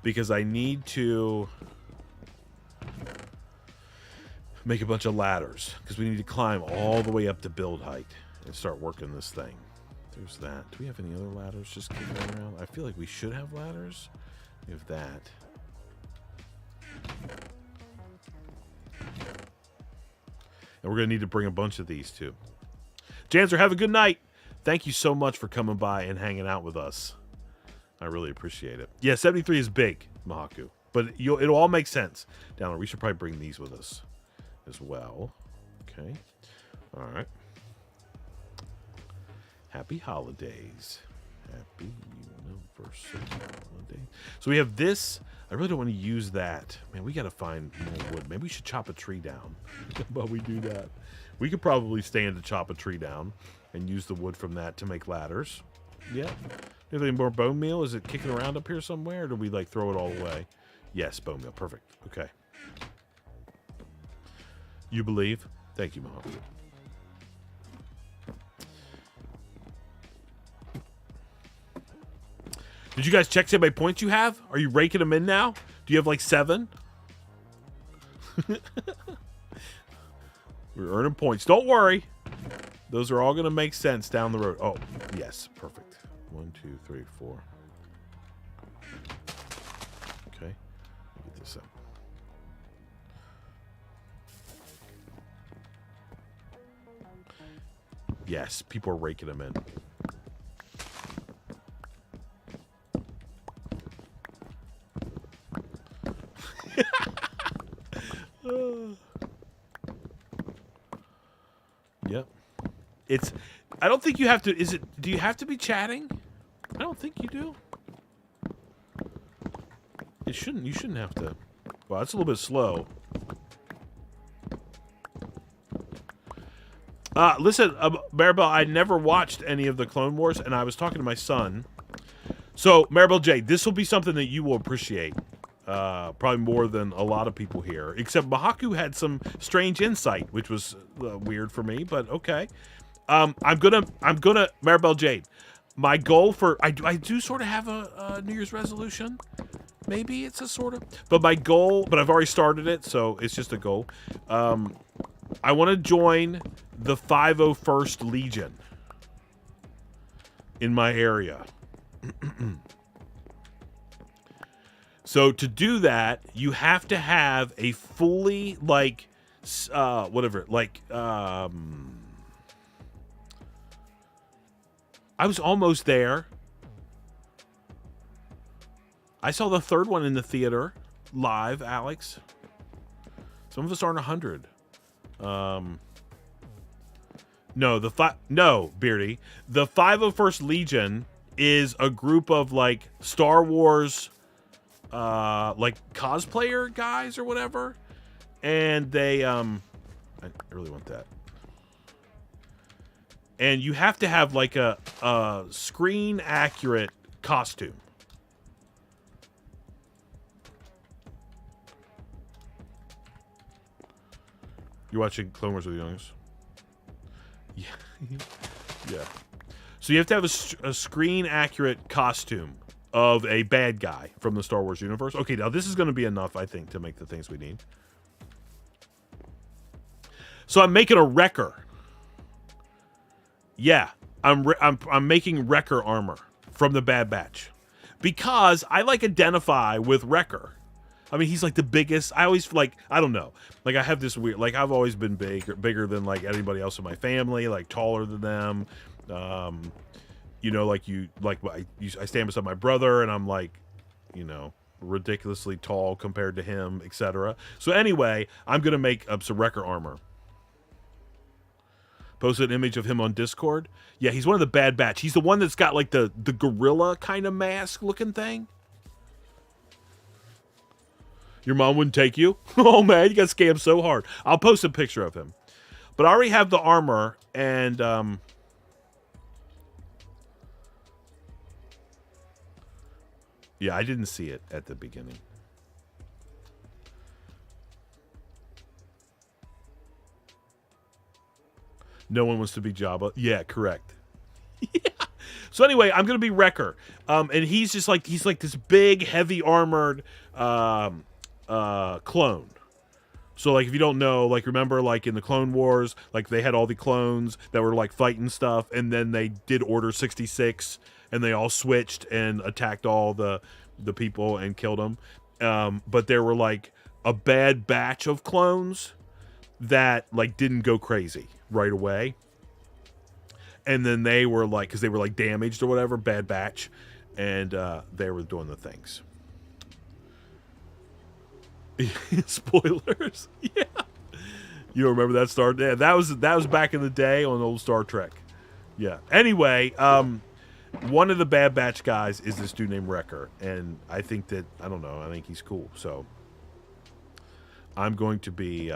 because I need to make a bunch of ladders because we need to climb all the way up to build height and start working this thing. There's that. Do we have any other ladders just kicking around? I feel like we should have ladders. We have that. And we're going to need to bring a bunch of these too. Janzer, have a good night. Thank you so much for coming by and hanging out with us. I really appreciate it. Yeah, 73 is big, Mahaku. But it'll all make sense. Down there, we should probably bring these with us as well. Okay. All right. Happy holidays. Happy Universal Holiday. So we have this. I really don't want to use that. Man, we got to find more wood. Maybe we should chop a tree down while we do that. We could probably stand to chop a tree down and use the wood from that to make ladders. Yeah. Have any more bone meal? Is it kicking around up here somewhere? Or do we like throw it all away? Yes, bone meal. Perfect. Okay. You believe? Thank you, Mom. Did you guys check how many points you have? Are you raking them in now? Do you have like 7? We're earning points. Don't worry. Those are all going to make sense down the road. Oh, yes. Perfect. 1, 2, 3, 4. Okay. Let me get this up. Yes. People are raking them in. Yep. I don't think you have to, do you have to be chatting? I don't think you do. You shouldn't have to. Well, that's a little bit slow. Listen, Maribel, I never watched any of the Clone Wars, and I was talking to my son. So, Maribel J, this will be something that you will appreciate. Probably more than a lot of people here. Except Mahaku had some strange insight, which was weird for me, but okay. I'm gonna Maribel Jade. My goal for I do sort of have a New Year's resolution. Maybe it's a sort of, but my goal, but I've already started it, so it's just a goal. I want to join the 501st Legion in my area. So to do that, you have to have a fully I was almost there. I saw the 3rd one in the theater live, Alex. Some of us aren't 100. No, Beardy. The 501st Legion is a group of like Star Wars like cosplayer guys or whatever, and they I really want that. And you have to have like a screen accurate costume. You're watching Clone Wars with the youngest? Yeah. Yeah. So you have to have a screen accurate costume of a bad guy from the Star Wars universe. Okay, now this is going to be enough, I think, to make the things we need. So I'm making a wrecker. Yeah, I'm making Wrecker armor from the Bad Batch because I like identify with Wrecker. I mean, he's like the biggest. I always like, I don't know. Like I have this weird, like I've always been bigger than like anybody else in my family, like taller than them. You know, like I stand beside my brother and I'm like, you know, ridiculously tall compared to him, etc. So anyway, I'm going to make some wrecker armor. Posted an image of him on Discord. Yeah, he's one of the Bad Batch. He's the one that's got like the gorilla kind of mask looking thing. Your mom wouldn't take you? Oh man, you got scammed so hard. I'll post a picture of him. But I already have the armor, and yeah, I didn't see it at the beginning. No one wants to be Jabba. Yeah, correct. Yeah. So anyway, I'm gonna be Wrecker, and he's like this big, heavy armored clone. So like if you don't know, like remember like in the Clone Wars, like they had all the clones that were like fighting stuff, and then they did Order 66, and they all switched and attacked all the people and killed them. But there were like a bad batch of clones that like didn't go crazy right away. And then they were like, because they were like damaged or whatever, bad batch, and they were doing the things. Spoilers, yeah. You don't remember that Star? Yeah, that was back in the day on old Star Trek. Yeah. Anyway, one of the Bad Batch guys is this dude named Wrecker, and I think that I think he's cool. So I'm going to be.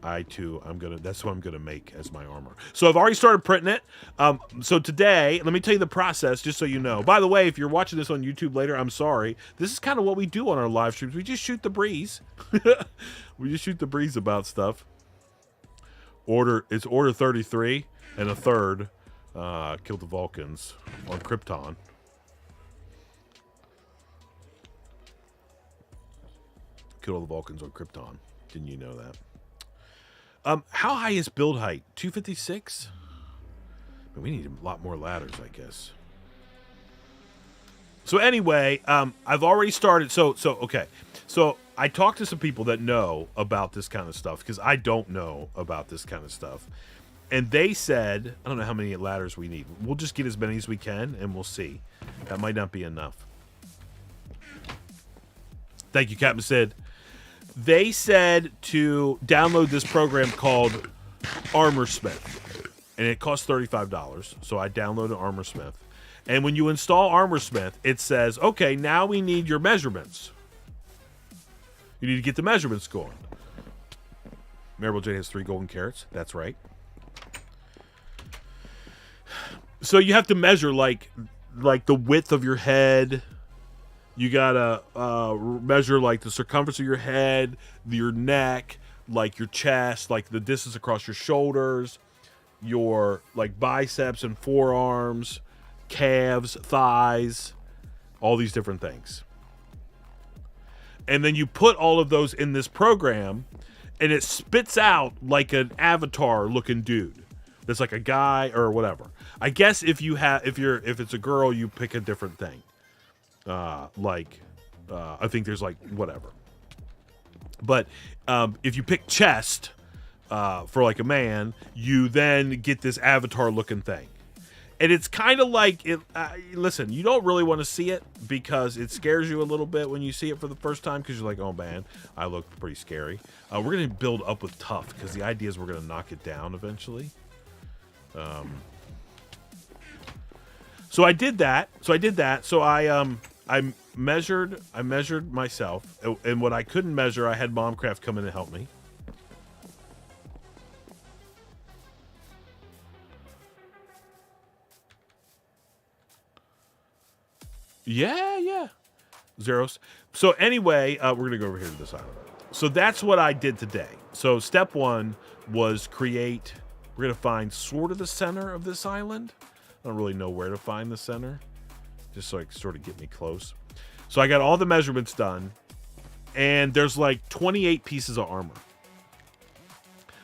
That's what I'm gonna make as my armor. So I've already started printing it. So today, let me tell you the process, just so you know. By the way, if you're watching this on YouTube later, I'm sorry. This is kind of what we do on our live streams. We just shoot the breeze. We just shoot the breeze about stuff. It's order 33 and a third. Killed the Vulcans on Krypton. Killed all the Vulcans on Krypton. Didn't you know that? How high is build height? 256? We need a lot more ladders, I guess. So anyway, I've already started. So okay. So I talked to some people that know about this kind of stuff, because I don't know about this kind of stuff. And they said, I don't know how many ladders we need. We'll just get as many as we can, and we'll see. That might not be enough. Thank you, Captain Sid. They said to download this program called ArmorSmith, and it costs $35. So I downloaded ArmorSmith, and when you install ArmorSmith, it says, "Okay, now we need your measurements. You need to get the measurements going." Maribel J has 3 golden carrots. That's right. So you have to measure like the width of your head. You gotta measure like the circumference of your head, your neck, like your chest, like the distance across your shoulders, your like biceps and forearms, calves, thighs, all these different things. And then you put all of those in this program, and it spits out like an avatar looking dude. That's like a guy or whatever. I guess if it's a girl, you pick a different thing. I think there's like whatever. But if you pick chest for like a man, you then get this avatar looking thing. And it's kind of like it. Listen, you don't really want to see it because it scares you a little bit when you see it for the first time, because you're like, oh man, I look pretty scary. We're going to build up with tough, because the idea is we're going to knock it down eventually. So I did that. So I measured myself, and what I couldn't measure, I had Momcraft come in and help me. Yeah. Zeros. So anyway, we're going to go over here to this island. So that's what I did today. So step 1 was we're going to find sort of the center of this island. I don't really know where to find the center, just so it can sort of get me close. So I got all the measurements done, and there's like 28 pieces of armor.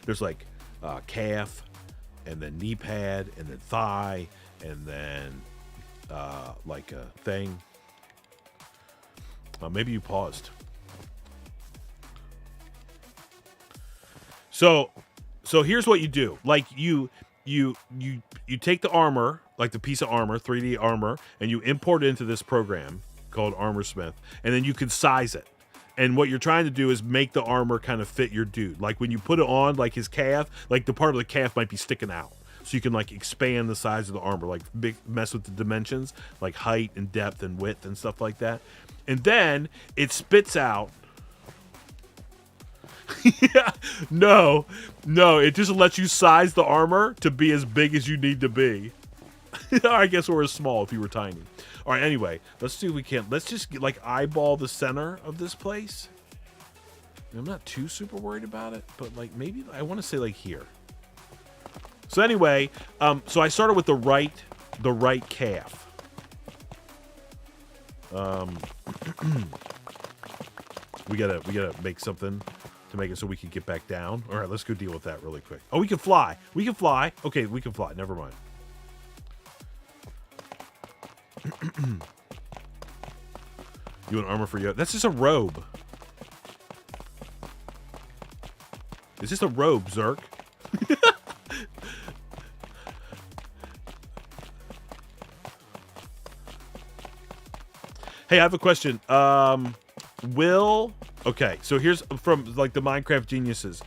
There's like calf, and then knee pad, and then thigh, and then like a thing. Maybe you paused. So here's what you do. Like you take the armor, like the piece of armor, 3D armor, and you import it into this program called Armor Smith, and then you can size it. And what you're trying to do is make the armor kind of fit your dude. Like when you put it on, like his calf, like the part of the calf might be sticking out. So you can like expand the size of the armor, like mess with the dimensions, like height and depth and width and stuff like that. And then it spits out. Yeah, no, it just lets you size the armor to be as big as you need to be. I guess we're as small if you were tiny. All right, anyway, let's see if we can. Let's just like eyeball the center of this place. I'm not too super worried about it, but like maybe I want to say like here. So anyway, so I started with the right calf. We gotta make something to make it so we can get back down. All right, let's go deal with that really quick. Oh, we can fly. We can fly. Okay, we can fly. Never mind. You want armor for you? That's just a robe. It's just a robe, Zerk. Hey, I have a question. Okay, so here's from like the Minecraft geniuses.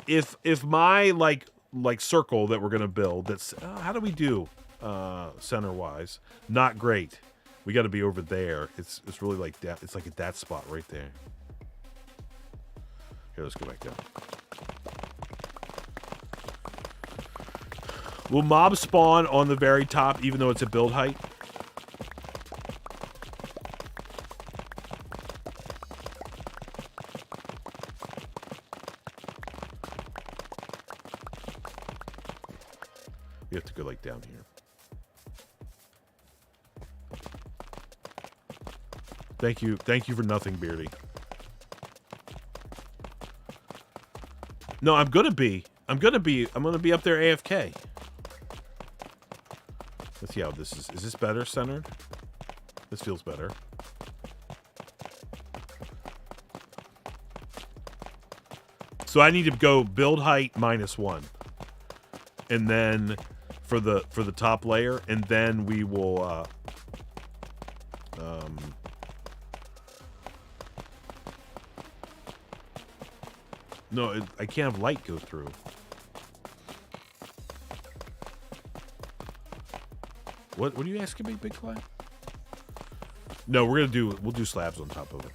If my like circle that we're gonna build, that's how do we do center wise? Not great. We got to be over there. It's really like that. It's like at that spot right there. Here, let's go back down. Will mobs spawn on the very top even though it's a build height? We have to go like down here. Thank you for nothing, Beardy. No, I'm gonna be up there AFK. Let's see how this is. Is this better centered? This feels better. So I need to go build height -1, and then for the top layer, and then we will. No, I can't have light go through. What are you asking me, Big Clay? No, we'll do slabs on top of it.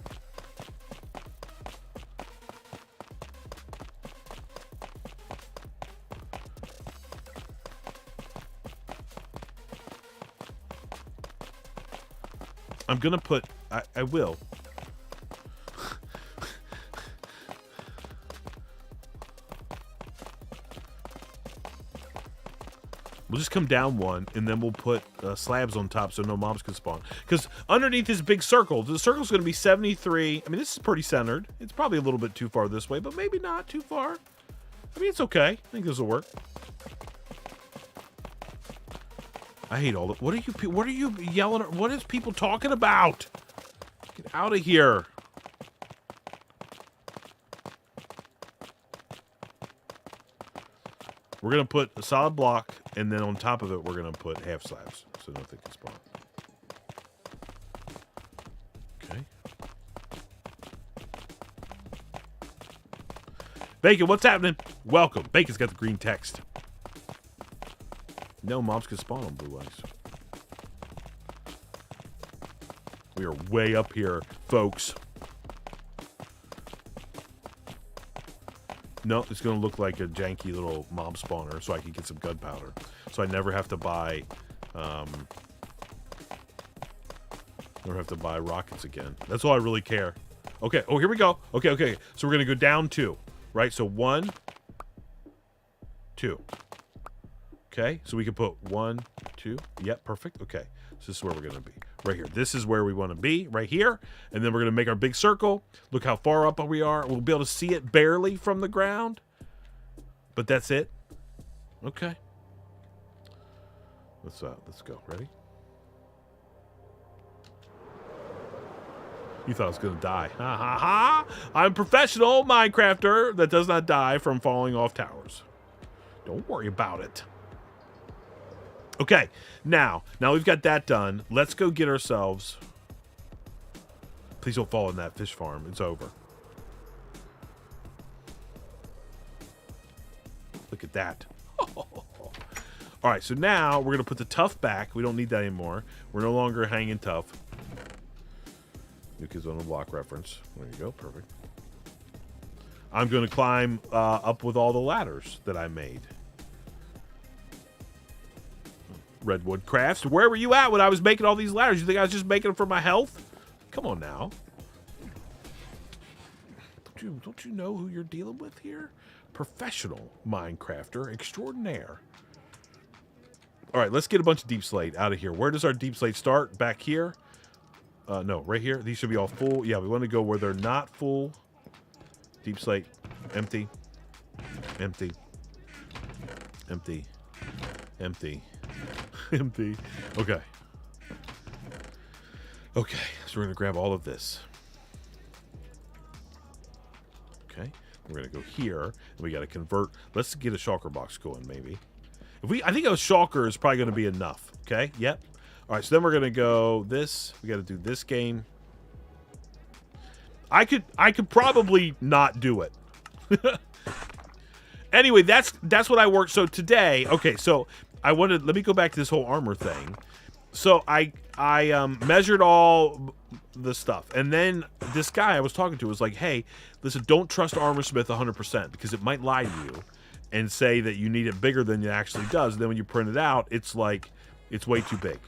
I'm gonna put I will. We'll just come down one, and then we'll put slabs on top so no mobs can spawn. Because underneath this big circle, the circle's going to be 73. I mean, this is pretty centered. It's probably a little bit too far this way, but maybe not too far. I mean, it's okay. I think this will work. I hate all that. What are you yelling at? What is people talking about? Get out of here. We're going to put a solid block, and then on top of it, we're going to put half slabs, so nothing can spawn. Okay. Bacon, what's happening? Welcome. Bacon's got the green text. No mobs can spawn on blue ice. We are way up here, folks. No, it's going to look like a janky little mob spawner so I can get some gunpowder. So I never have to buy rockets again. That's all I really care. Okay, oh, here we go. Okay. So we're going to go down 2, right? So 1, 2. Okay, so we can put 1, 2. Yep, perfect. Okay, so this is where we're going to be. Right here. This is where we want to be, right here. And then we're going to make our big circle. Look how far up we are. We'll be able to see it barely from the ground. But that's it. Okay. Let's go. Ready? You thought I was going to die. Ha ha ha! I'm a professional Minecrafter that does not die from falling off towers. Don't worry about it. Okay, now we've got that done. Let's go get ourselves... Please don't fall in that fish farm. It's over. Look at that. All right, so now we're going to put the tough back. We don't need that anymore. We're no longer hanging tough. New Kids on the Block reference. There you go. Perfect. I'm going to climb up with all the ladders that I made. Redwood Crafts. Where were you at when I was making all these ladders? You think I was just making them for my health? Come on now. Don't you know who you're dealing with here? Professional Minecrafter extraordinaire. All right, let's get a bunch of deep slate out of here. Where does our deep slate start? Back here? No, right here. These should be all full. Yeah, we want to go where they're not full. Deep slate. Empty. Empty. Empty. Empty. Empty. Okay. Okay, so we're going to grab all of this. Okay, we're going to go here, and we got to convert. Let's get a shulker box going, maybe. I think a shulker is probably going to be enough. Okay, yep. All right, so then we're going to go this. We got to do this game. I could probably not do it. Anyway, that's what I worked. So today, okay, so let me go back to this whole armor thing. So I measured all the stuff, and then this guy I was talking to was like, "Hey, listen, don't trust ArmorSmith 100% because it might lie to you and say that you need it bigger than it actually does. And then when you print it out, it's like it's way too big."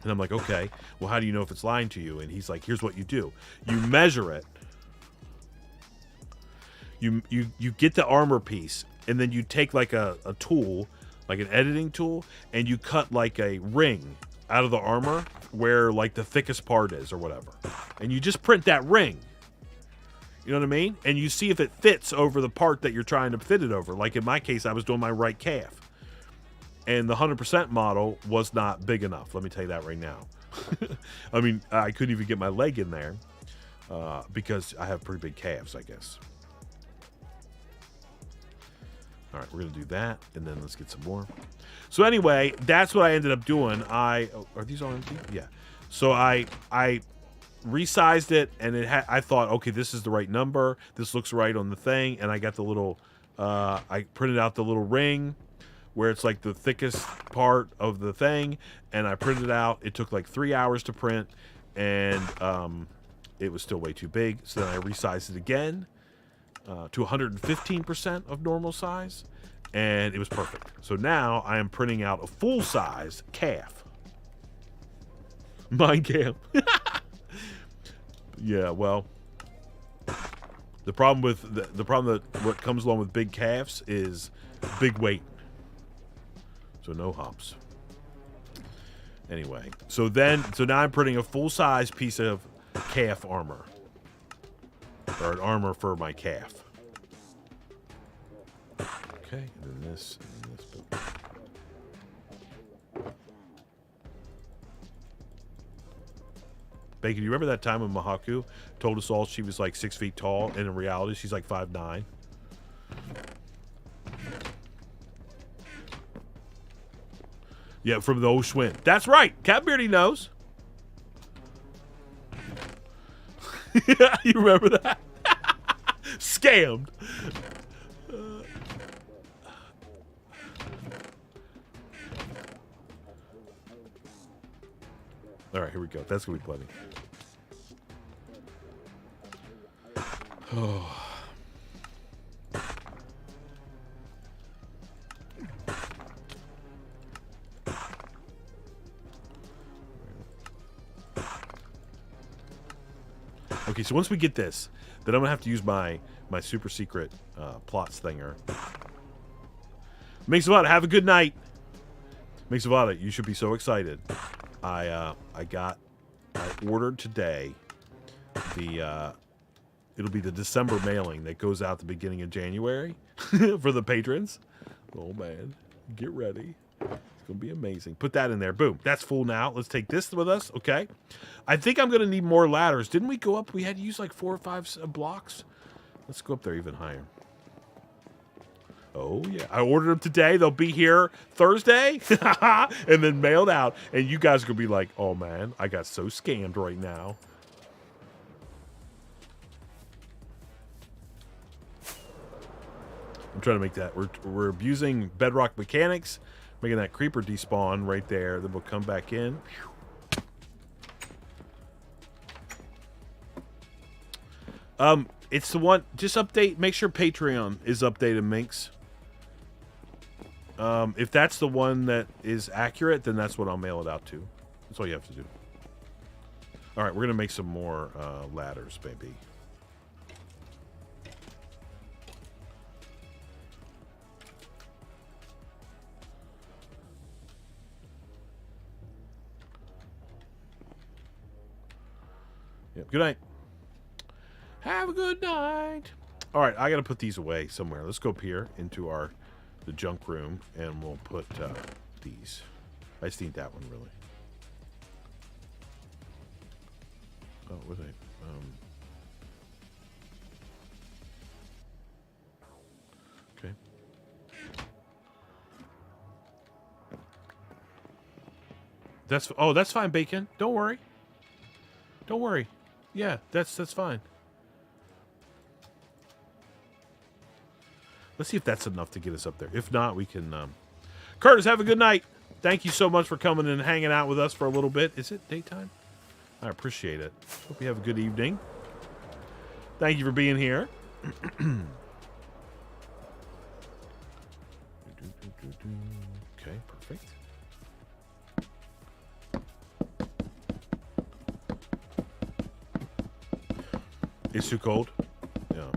And I'm like, "Okay, well, how do you know if it's lying to you?" And he's like, "Here's what you do: you measure it. You get the armor piece, and then you take like a tool." Like an editing tool, and you cut like a ring out of the armor where like the thickest part is or whatever. And you just print that ring. You know what I mean? And you see if it fits over the part that you're trying to fit it over. Like in my case, I was doing my right calf. And the 100% model was not big enough. Let me tell you that right now. I mean, I couldn't even get my leg in there because I have pretty big calves, I guess. All right, we're going to do that, and then let's get some more. So anyway, that's what I ended up doing. Are these all empty? Yeah. So I resized it, and I thought, okay, this is the right number. This looks right on the thing, and I got the little, I printed out the little ring where it's like the thickest part of the thing, and I printed it out. It took like 3 hours to print, and it was still way too big. So then I resized it again. To 115% of normal size, and it was perfect. So now I am printing out a full-size calf. Mine calf. Yeah, well, the problem with what comes along with big calves is big weight. So no hops. Anyway, so now I'm printing a full-size piece of calf armor. Or an armor for my calf. Okay, and then this, and this. Bacon, you remember that time when Mahaku told us all she was like 6 feet tall, and in reality she's like 5'9"? Yeah, from the old Schwinn. That's right. Catbeardy knows. You remember that? Scammed. All right, here we go. That's gonna be plenty. Oh. Okay, so once we get this, then I'm gonna have to use my super secret plots thinger. Mixavada, have a good night. Mixavada, you should be so excited. I ordered today it'll be the December mailing that goes out the beginning of January for the patrons. Oh man, get ready. It's gonna be amazing. Put that in there. Boom. That's full now. Let's take this with us. Okay. I think I'm gonna need more ladders. Didn't we go up? We had to use like 4 or 5 blocks. Let's go up there even higher. Oh, yeah. I ordered them today. They'll be here Thursday and then mailed out. And you guys are going to be like, oh, man, I got so scammed right now. I'm trying to make that. We're abusing Bedrock mechanics, making that creeper despawn right there. Then we'll come back in. It's the one. Just update. Make sure Patreon is updated, Minx. If that's the one that is accurate, then that's what I'll mail it out to. That's all you have to do. All right, we're gonna make some more ladders, baby. Yep. Good night. Have a good night. All right, I got to put these away somewhere. Let's go up here into the junk room, and we'll put these. I just need that one, really. Oh, where are they? Okay. That's fine, Bacon. Don't worry. Don't worry. Yeah, that's fine. Let's see if that's enough to get us up there. If not, we can... Curtis, have a good night. Thank you so much for coming and hanging out with us for a little bit. Is it daytime? I appreciate it. Hope you have a good evening. Thank you for being here. Okay, perfect. It's too cold? Yeah.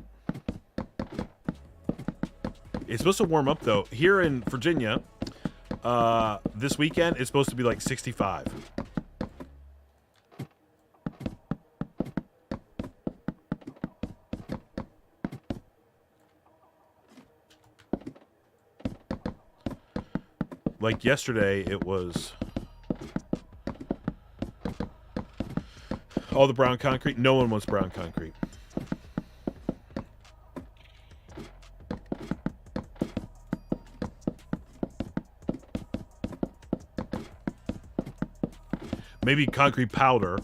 It's supposed to warm up, though. Here in Virginia, this weekend, it's supposed to be like 65. Like yesterday, it was... all the brown concrete. No one wants brown concrete. Maybe concrete powder.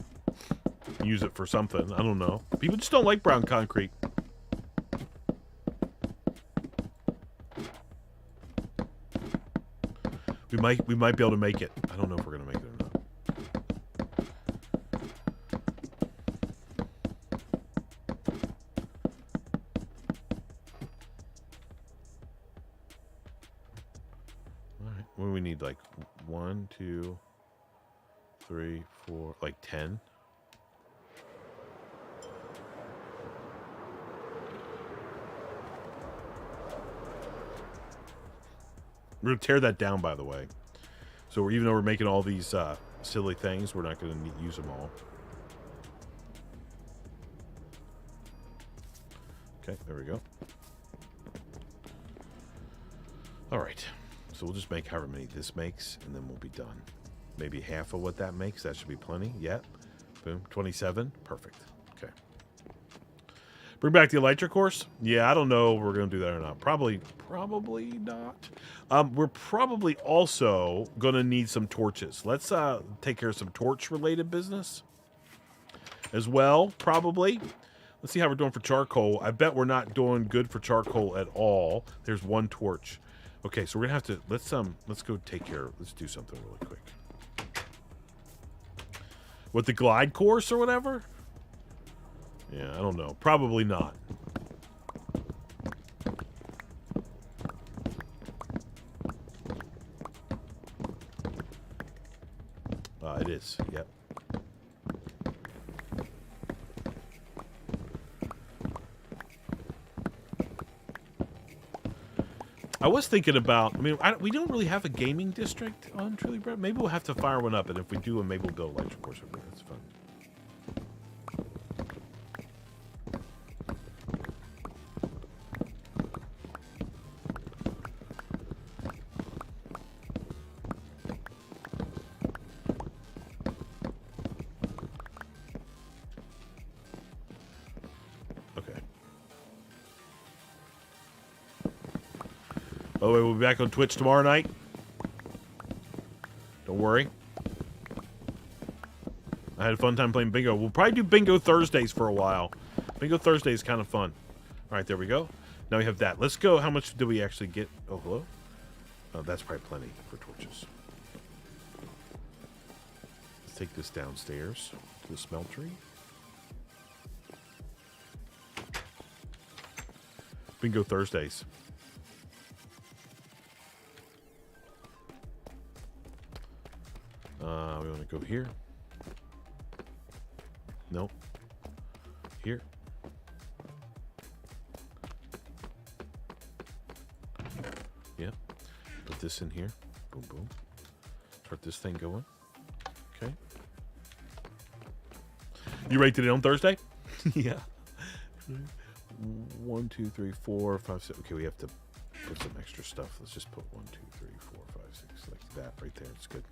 Use it for something. I don't know. People just don't like brown concrete. We might be able to make it. I don't know if we're gonna make it or not. All right. What do we need? Like 1, 2, 3, 4, like 10. We're going to tear that down, by the way. So even though we're making all these silly things, we're not going to use them all. Okay, there we go. All right. So we'll just make however many this makes, and then we'll be done. Maybe half of what that makes. That should be plenty. Yeah. Boom. 27. Perfect. Okay. Bring back the electric horse? Yeah, I don't know if we're going to do that or not. Probably not. We're probably also going to need some torches. Let's take care of some torch-related business as well, probably. Let's see how we're doing for charcoal. I bet we're not doing good for charcoal at all. There's one torch. Okay, so we're going to have to... Let's go take care... Let's do something really quick. With the glide course or whatever? Yeah, I don't know. Probably not. It is. Yep. I was thinking about... I mean, we don't really have a gaming district on Truly Bread. Maybe we'll have to fire one up, and if we do, maybe we'll build electric course over there. That's fun. Oh, we'll be back on Twitch tomorrow night. Don't worry. I had a fun time playing bingo. We'll probably do bingo Thursdays for a while. Bingo Thursday is kind of fun. All right, there we go. Now we have that. Let's go. How much do we actually get? Oh, hello? Oh, that's probably plenty for torches. Let's take this downstairs to the smeltery. Bingo Thursdays. We want to go here. Nope. Here. Yeah. Put this in here. Boom, boom. Start this thing going. Okay. You rated it on Thursday? Yeah. 1, 2, 3, 4, 5, 6. Okay, we have to put some extra stuff. Let's just put 1, 2, 3, 4, 5, 6 like that right there. It's good.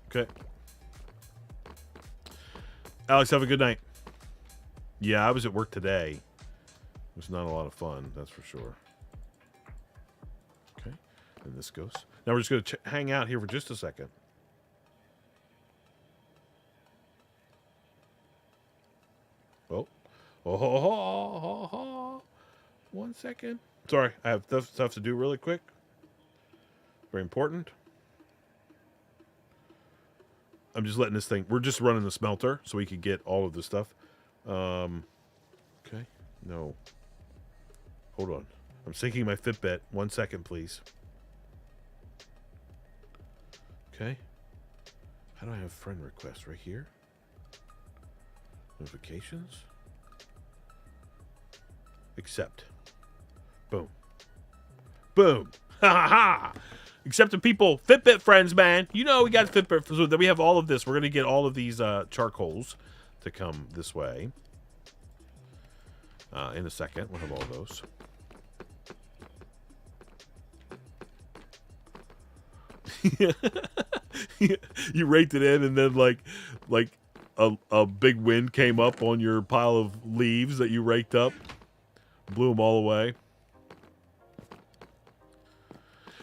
Okay. Alex, have a good night. Yeah, I was at work today. It was not a lot of fun, that's for sure. Okay. And this goes. Now we're just going to hang out here for just a second. Oh. Oh, ho, ho, ho, ho. 1 second. Sorry, I have stuff to do really quick. Very important. I'm just letting this thing... We're just running the smelter so we can get all of this stuff. Okay. No. Hold on. I'm syncing my Fitbit. 1 second, please. Okay. How do I have friend requests? Right here? Notifications? Accept. Boom. Boom. Ha ha ha! Accepting people, Fitbit friends, man. You know we got Fitbit. So that we have all of this. We're going to get all of these charcoals to come this way. In a second, we'll have all those. You raked it in, and then like a big wind came up on your pile of leaves that you raked up, blew them all away.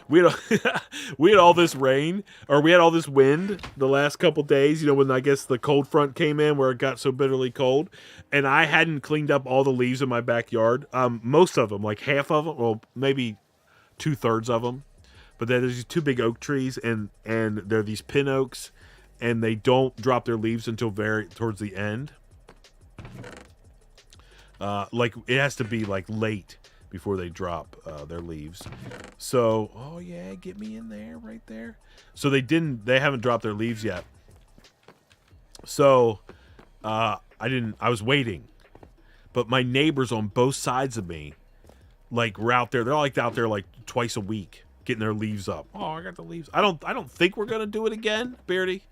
We had all this rain, or we had all this wind the last couple days, you know, when I guess the cold front came in where it got so bitterly cold, and I hadn't cleaned up all the leaves in my backyard. Most of them, like half of them, well, maybe 2/3 of them. But then there's these 2 big oak trees, and they're these pin oaks, and they don't drop their leaves until very towards the end. Like it has to be like late before they drop their leaves. So, oh yeah, get me in there, right there. So they haven't dropped their leaves yet. So, I was waiting. But my neighbors on both sides of me, like, were out there. They're like out there like twice a week getting their leaves up. Oh, I got the leaves. I don't think we're gonna do it again, Beardy.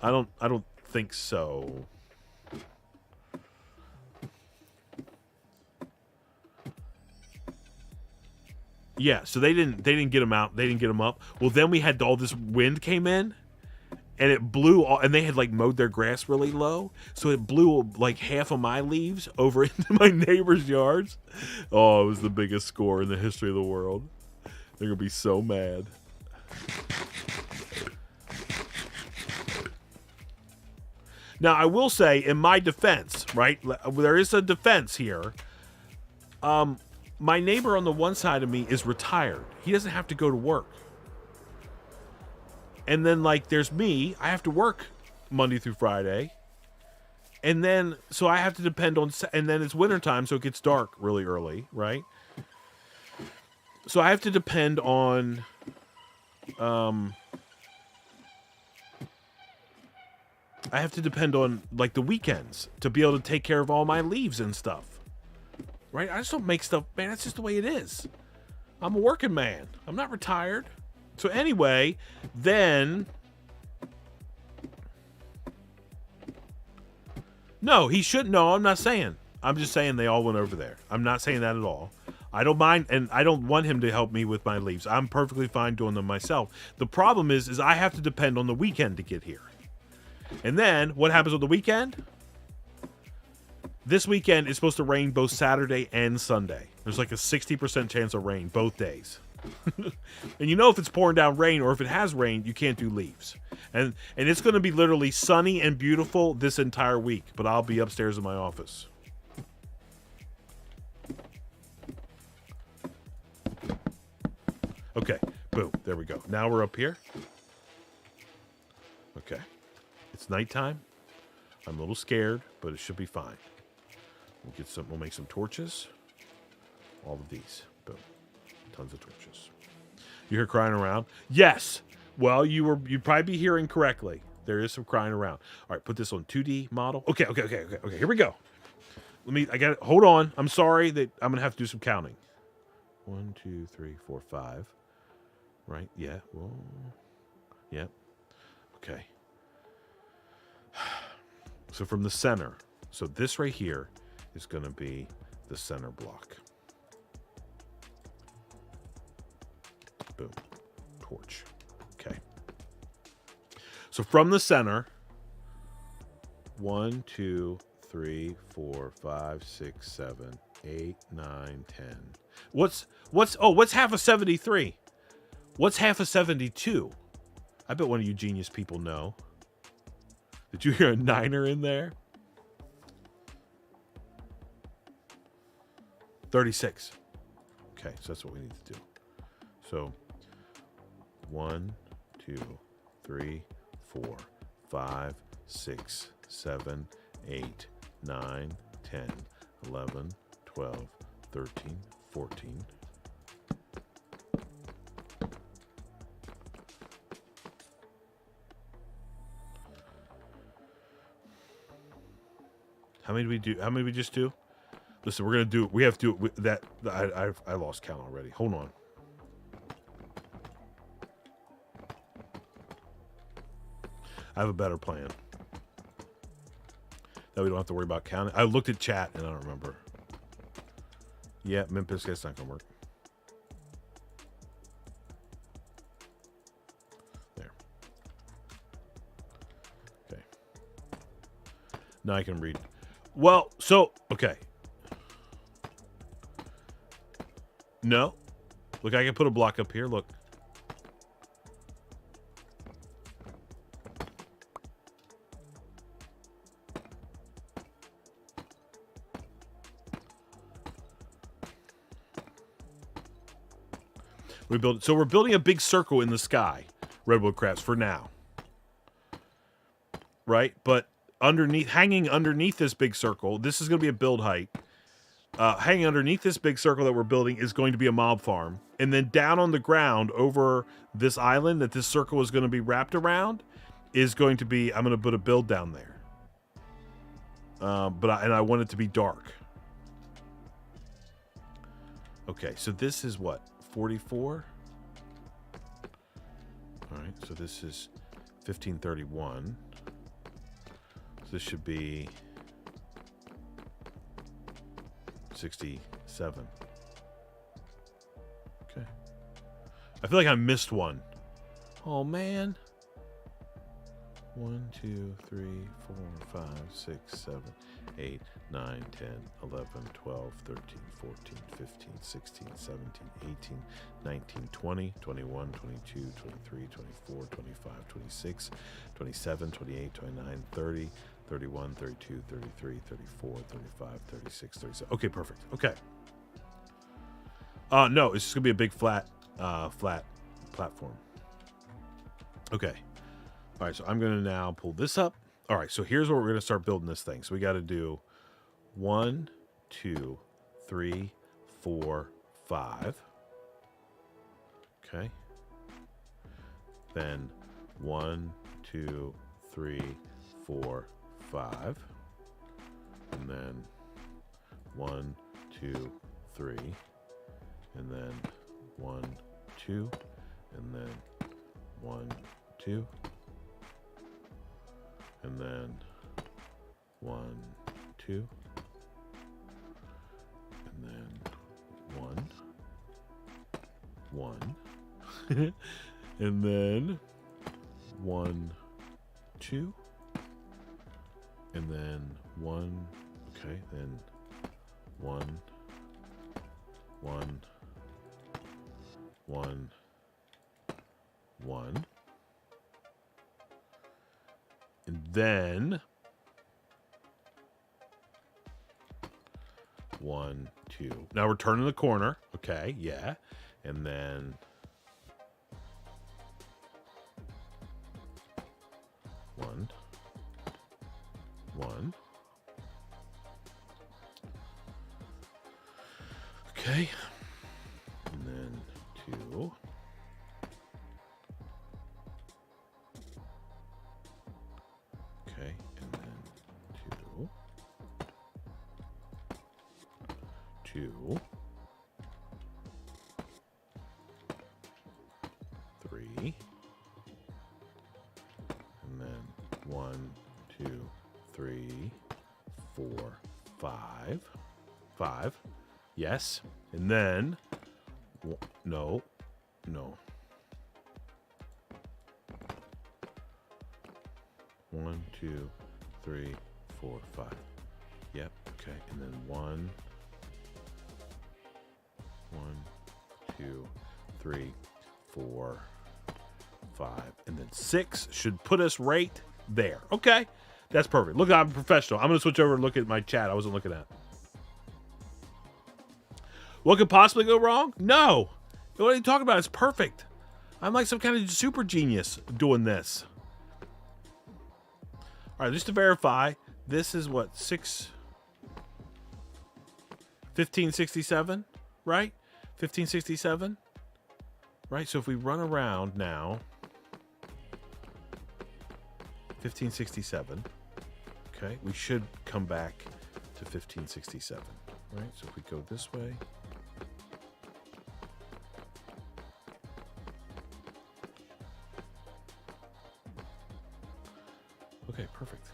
I don't think so. Yeah, so they didn't get them out. They didn't get them up. Well, then we had all this wind came in, and it blew all, and they had like mowed their grass really low, so it blew like half of my leaves over into my neighbor's yards. Oh, it was the biggest score in the history of the world. They're gonna be so mad. Now, I will say, in my defense, right? There is a defense here. My neighbor on the one side of me is retired. He doesn't have to go to work. And then, like, there's me. I have to work Monday through Friday. And then, so I have to depend on, and then it's wintertime, so it gets dark really early, right? So I have to depend on, like, the weekends to be able to take care of all my leaves and stuff. Right? I just don't make stuff, man. That's just the way it is. I'm a working man. I'm not retired. So anyway, then... No, he shouldn't. No, I'm not saying. I'm just saying they all went over there. I'm not saying that at all. I don't mind, and I don't want him to help me with my leaves. I'm perfectly fine doing them myself. The problem is I have to depend on the weekend to get here. And then what happens on the weekend? This weekend is supposed to rain both Saturday and Sunday. There's like a 60% chance of rain both days. And you know if it's pouring down rain or if it has rain, you can't do leaves. And it's going to be literally sunny and beautiful this entire week, but I'll be upstairs in my office. Okay, boom, there we go. Now we're up here. Okay, it's nighttime. I'm a little scared, but it should be fine. We'll make some torches. All of these. Boom. Tons of torches. You hear crying around? Yes. Well, you'd probably be hearing correctly. There is some crying around. All right, put this on 2D model. Okay. Here we go. Hold on. I'm sorry that I'm gonna have to do some counting. 1, 2, 3, 4, 5. Right? Yeah. Whoa. Yep. Okay. So from the center. So this right here is going to be the center block. Boom. Torch. Okay. So from the center, 1, 2, 3, 4, 5, 6, 7, 8, 9, 10. What's half of 73? What's half of 72? I bet one of you genius people know. Did you hear a 9er in there? 36. Okay, so that's what we need to do. So 1, 2, 3, 4, 5, 6, 7, 8, 9, 10, 11, 12, 13, 14. How many did we do? How many did we just do? Listen, we have to do that. I lost count already. Hold on. I have a better plan. That we don't have to worry about counting. I looked at chat and I don't remember. Yeah, Memphis, that's not gonna work. There. Okay. Now I can read. Well, so okay. No. Look, I can put a block up here. Look. We're building a big circle in the sky, Redwood Crafts, for now. Right? But hanging underneath this big circle, this is going to be a build height. Hanging underneath this big circle that we're building is going to be a mob farm. And then down on the ground over this island that this circle is going to be wrapped around is going to be, I'm going to put a build down there. I want it to be dark. Okay, so this is what? 44? All right, so this is 1531. So this should be 67. Okay. I feel like I missed one. Oh, man. 1, 2, 3, 4, 5, 6, 7, 8, 9, 10, 11, 12, 13, 14, 15, 16, 17, 18, 19, 20, 21, 22, 23, 24, 25, 26, 27, 28, 29, 30, 31, 32, 33, 34, 35, 36, 37. Okay, perfect. Okay. No, it's just going to be a big flat platform. Okay. All right, so I'm going to now pull this up. All right, so here's where we're going to start building this thing. So we got to do 1, 2, 3, 4, 5. Okay. Then 1, 2, 3, 4, 5. And then 1, 2, 3. And then 1, 2. And then 1, 2. And then 1, 2. And then 1, 1. And then 1, 2. and then 1. Okay, then 1, 1, 1, 1, and then 1, 2. Now we're turning the corner. Okay, yeah, and then 1, 1. Okay, and then 2. Okay, and then 2. 2. 3. And then 1, 2, 3, 4, 5. 5. Yes. And then no. 1, 2, 3, 4, 5. Yep. Okay. And then 1, 2, 3, 4, 5, and then 6 should put us right there. Okay, that's perfect. Look, I'm a professional. I'm gonna switch over and look at my chat. I wasn't looking at. What could possibly go wrong? No. What are you talking about? It's perfect. I'm like some kind of super genius doing this. All right, just to verify, this is what, 1567, right? 1567, right? So if we run around now, 1567, okay, we should come back to 1567, right? So if we go this way, okay, perfect.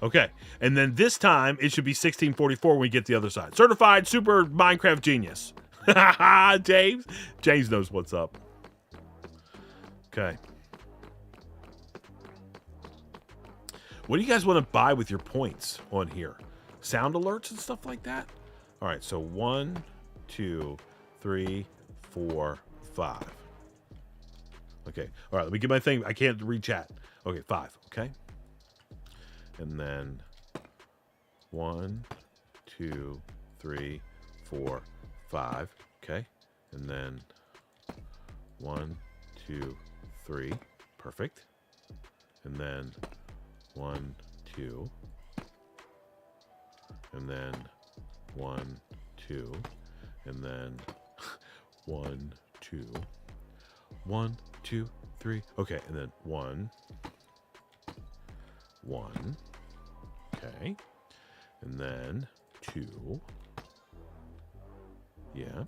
Okay, and then this time it should be 1644 when we get the other side. Certified super Minecraft genius. James knows what's up. Okay. What do you guys want to buy with your points on here? Sound alerts and stuff like that? All right, so 1, 2, 3, 4, 5. Okay, all right, let me get my thing. I can't read chat. Okay, 5, okay? And then 1, 2, 3, 4, 5. Okay. And then 1, 2, 3. Perfect. And then 1, 2. And then 1, 2. And then 1, 2. 1, 2, 3. Okay. And then 1. 1. Okay. And then 2. Yeah.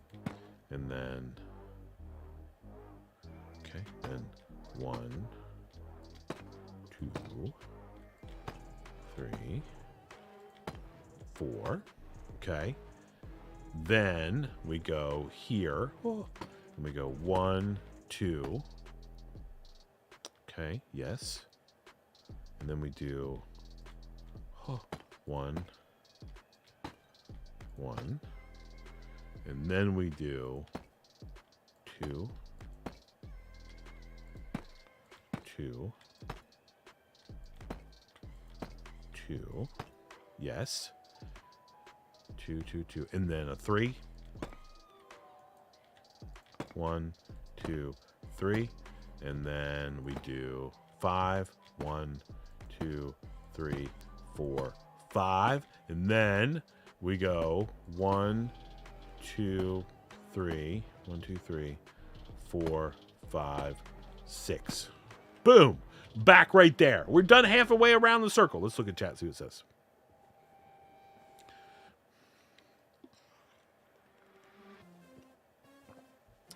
And then okay, then 1, 2, 3, 4. Okay. Then we go here. And we go 1, 2. Okay, yes. And then we do 1, 1. And then we do 2, 2, 2. Yes. 2, 2, 2. And then a 3. 1, 2, 3. And then we do 5. 1, 2, 3, 4, 5. And then we go 1, 2, 3. 1, 2, 3, 4, 5, 6. Boom. Back right there. We're done halfway around the circle. Let's look at chat, see what it says.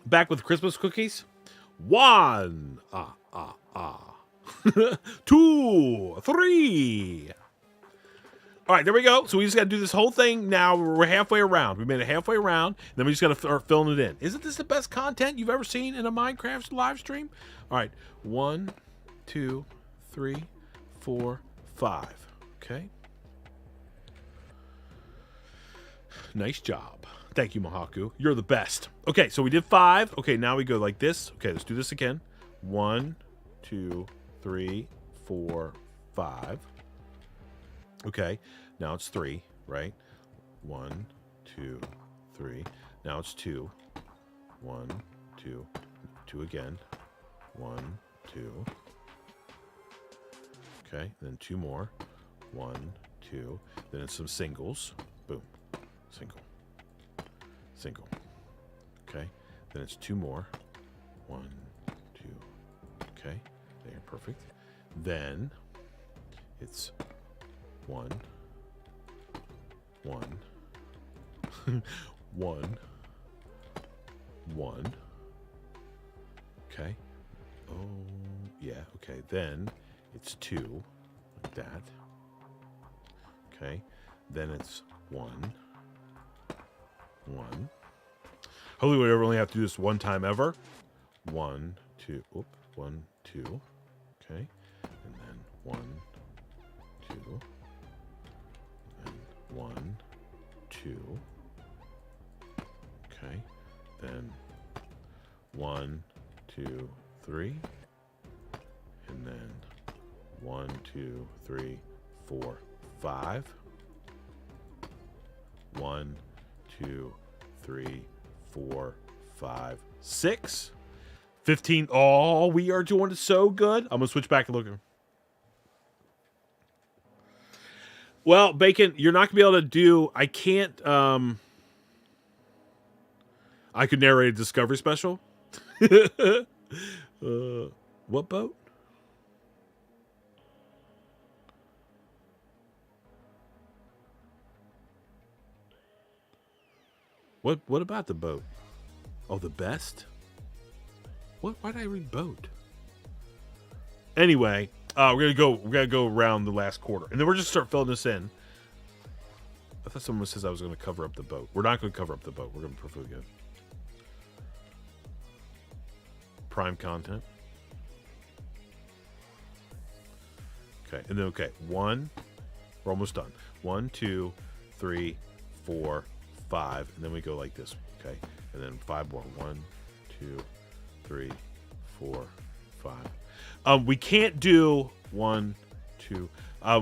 Back with Christmas cookies. 1. 2, 3. All right, there we go. So we just got to do this whole thing now. We're halfway around. We made it halfway around. Then we just got to start filling it in. Isn't this the best content you've ever seen in a Minecraft live stream? All right, 1, 2, 3, 4, 5. Okay. Nice job. Thank you, Mahaku. You're the best. Okay, so we did 5. Okay, now we go like this. Okay, let's do this again. 1, 2, 3, 4, 5. Okay, now it's 3, right? 1, 2, 3. Now it's 2. 1, 2, 2 again. 1, 2. Okay, then 2 more. 1, 2. Then it's some singles. Boom. Single. Single. Okay, then it's 2 more. 1, 2. Okay, there, perfect. Then it's 1, 1, 1, 1. Okay. Oh, yeah, okay. Then it's 2, like that. Okay. Then it's 1, 1. Hopefully we only have to do this one time ever. 1, 2. Oop. 1, 2. Okay. And then 1, 2. And 1, 2. Okay. Then 1, 2, 3. And then 1, 2, 3, 4, 5. 1, 2, 3, 4, 5, 6. 15. Oh, we are doing so good. I'm going to switch back and look at them. Well, Bacon, you're not going to be able to do... I can't... I could narrate a Discovery special. What boat? What about the boat? Oh, the best? Why did I read boat? Anyway, we're gonna go around the last quarter, and then we're just start filling this in. I thought someone says I was gonna cover up the boat. We're not gonna cover up the boat. We're gonna perfectly good. Prime content. Okay, and then okay, 1. We're almost done. 1, 2, 3, 4, 5, and then we go like this. Okay, and then 5 more. 1, 2, 3, 4, 5. We can't do 1, 2.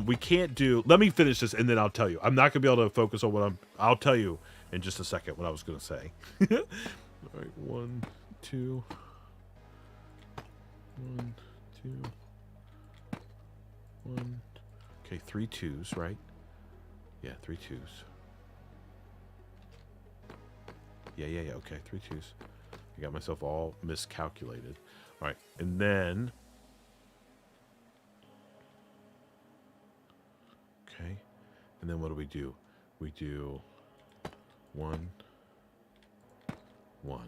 We can't do. Let me finish this, and then I'll tell you. I'm not gonna be able to focus on what I'll tell you in just a second what I was gonna say. All right, 1, 2. 1, 2. 1. Okay, 3 2s, right? Yeah, 3 2s. Yeah. Okay, 3 2s. I got myself all miscalculated. All right, and then. Okay, and then what do? We do 1, 1.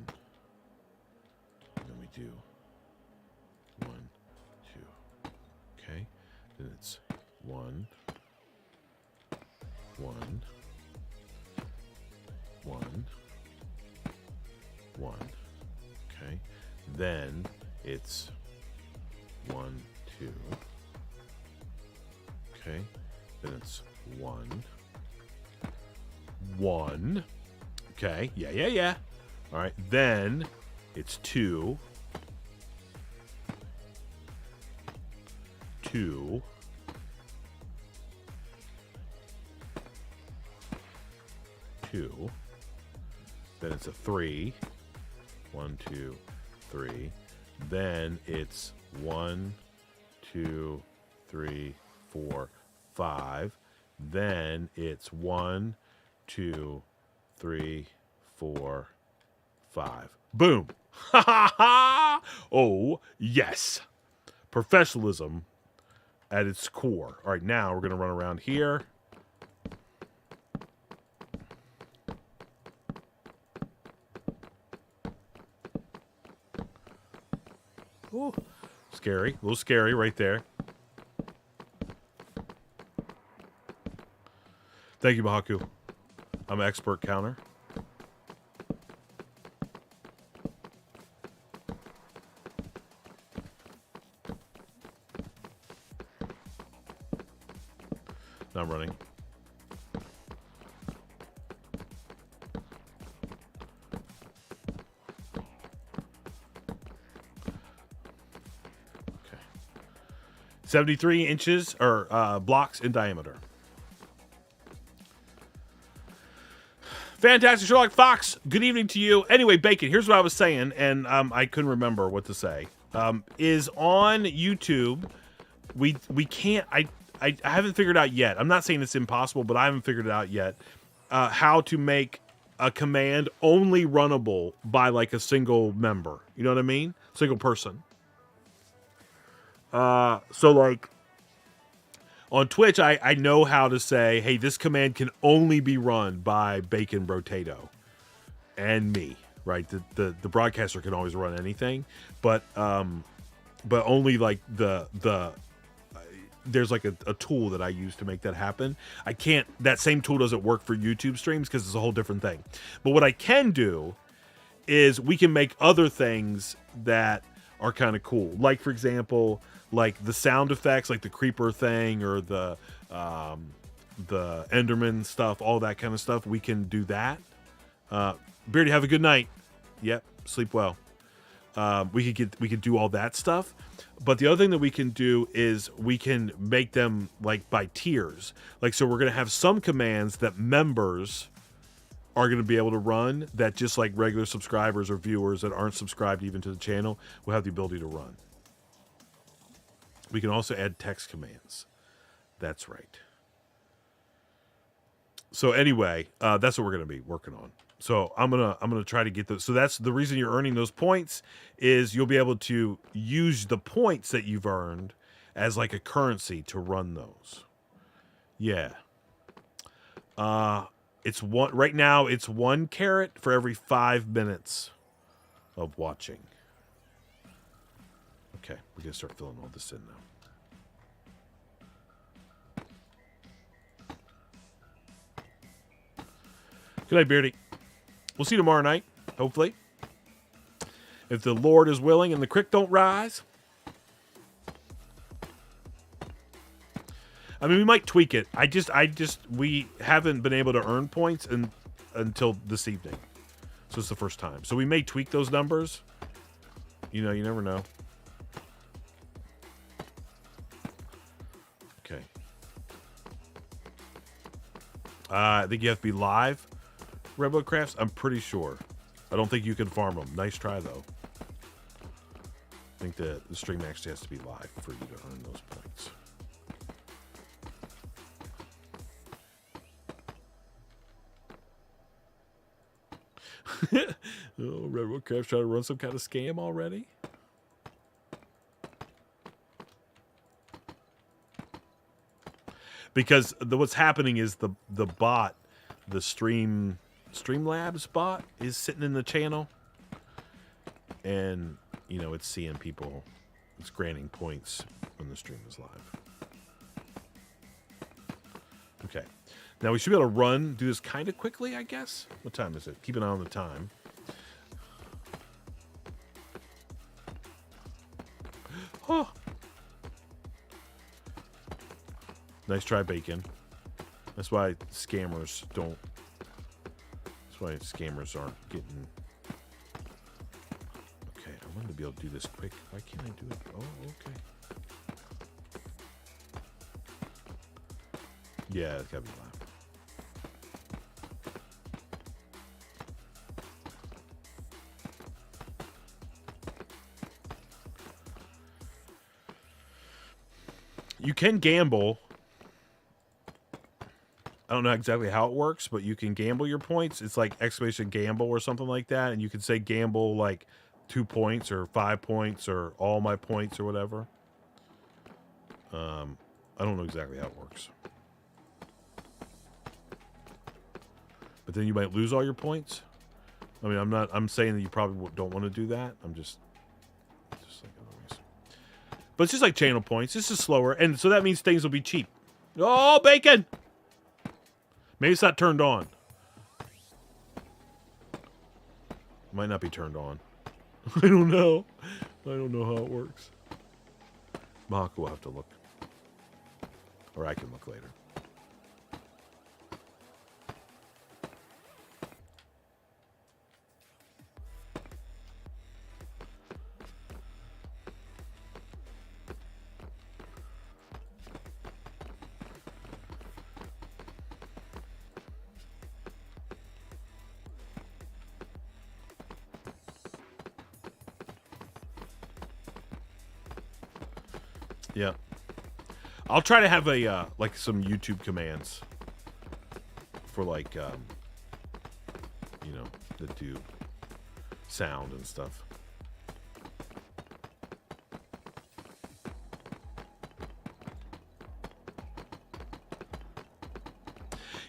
And then we do 1, 2. Okay, then it's 1, 1, 1, 1. Okay, then it's 1, 2. Okay, then it's 1, 1. Okay, yeah. All right, then it's 2, 2. Then it's a 3. 1, 2, 3. Then it's 1, 2, 3, 4, 5. Then it's 1, 2, 3, 4, 5. Boom. Ha ha ha. Oh, yes. Professionalism at its core. All right, now we're going to run around here. Ooh, scary. A little scary right there. Thank you, Mahaku. I'm an expert counter. I'm running. Okay. 73 inches or blocks in diameter. Fantastic, Sherlock Fox. Good evening to you. Anyway, Bacon, here's what I was saying, and I couldn't remember what to say. Is on YouTube, we can't. I haven't figured out yet. I'm not saying it's impossible, but I haven't figured it out yet. How to make a command only runnable by like a single member. You know what I mean? Single person. So like. On Twitch, I know how to say, hey, this command can only be run by Bacon Brotato and me, right? The broadcaster can always run anything, but only like there's like a tool that I use to make that happen. I can't, that same tool doesn't work for YouTube streams because it's a whole different thing. But what I can do is we can make other things that are kind of cool. Like, for example, like the sound effects, like the creeper thing or the Enderman stuff, all that kind of stuff. We can do that. Beardy, have a good night. Yep, sleep well. We could do all that stuff. But the other thing that we can do is we can make them like by tiers. Like, so we're going to have some commands that members are going to be able to run that just like regular subscribers or viewers that aren't subscribed even to the channel will have the ability to run. We can also add text commands. That's right. So anyway, that's what we're going to be working on. So I'm gonna try to get those. So that's the reason you're earning those points is you'll be able to use the points that you've earned as like a currency to run those. Yeah. It's one right now. It's 1 carrot for every 5 minutes of watching. Okay, we're gonna start filling all this in now. Good night, Beardy. We'll see you tomorrow night, hopefully. If the Lord is willing and the creek don't rise. I mean, we might tweak it. We haven't been able to earn points until this evening. So it's the first time. So we may tweak those numbers. You know, you never know. Okay. I think you have to be live, Hermitcraft. I'm pretty sure. I don't think you can farm them. Nice try, though. I think the stream actually has to be live for you to earn those points. Oh, Hermitcraft trying to run some kind of scam already? Because what's happening is the bot, the Streamlabs bot is sitting in the channel, and you know it's seeing people, it's granting points when the stream is live. Okay, now we should be able to do this kind of quickly, I guess. What time is it? Keep an eye on the time. Oh. Nice try, Bacon. That's why scammers don't. That's why scammers aren't getting. Okay, I wanted to be able to do this quick. Why can't I do it? Oh, okay. Yeah, it's gotta be live. You can gamble. I don't know exactly how it works, but you can gamble your points. It's like exclamation gamble or something like that. And you can say gamble like 2 points or 5 points or all my points or whatever. I don't know exactly how it works. But then you might lose all your points. I mean, I'm saying that you probably don't want to do that. I'm just like otherwise. But it's just like channel points. This is slower. And so that means things will be cheap. Oh, Bacon! Maybe it's not turned on. Might not be turned on. I don't know. I don't know how it works. Mahako will have to look. Or I can look later. Yeah. I'll try to have a like some YouTube commands for like you know, that do sound and stuff.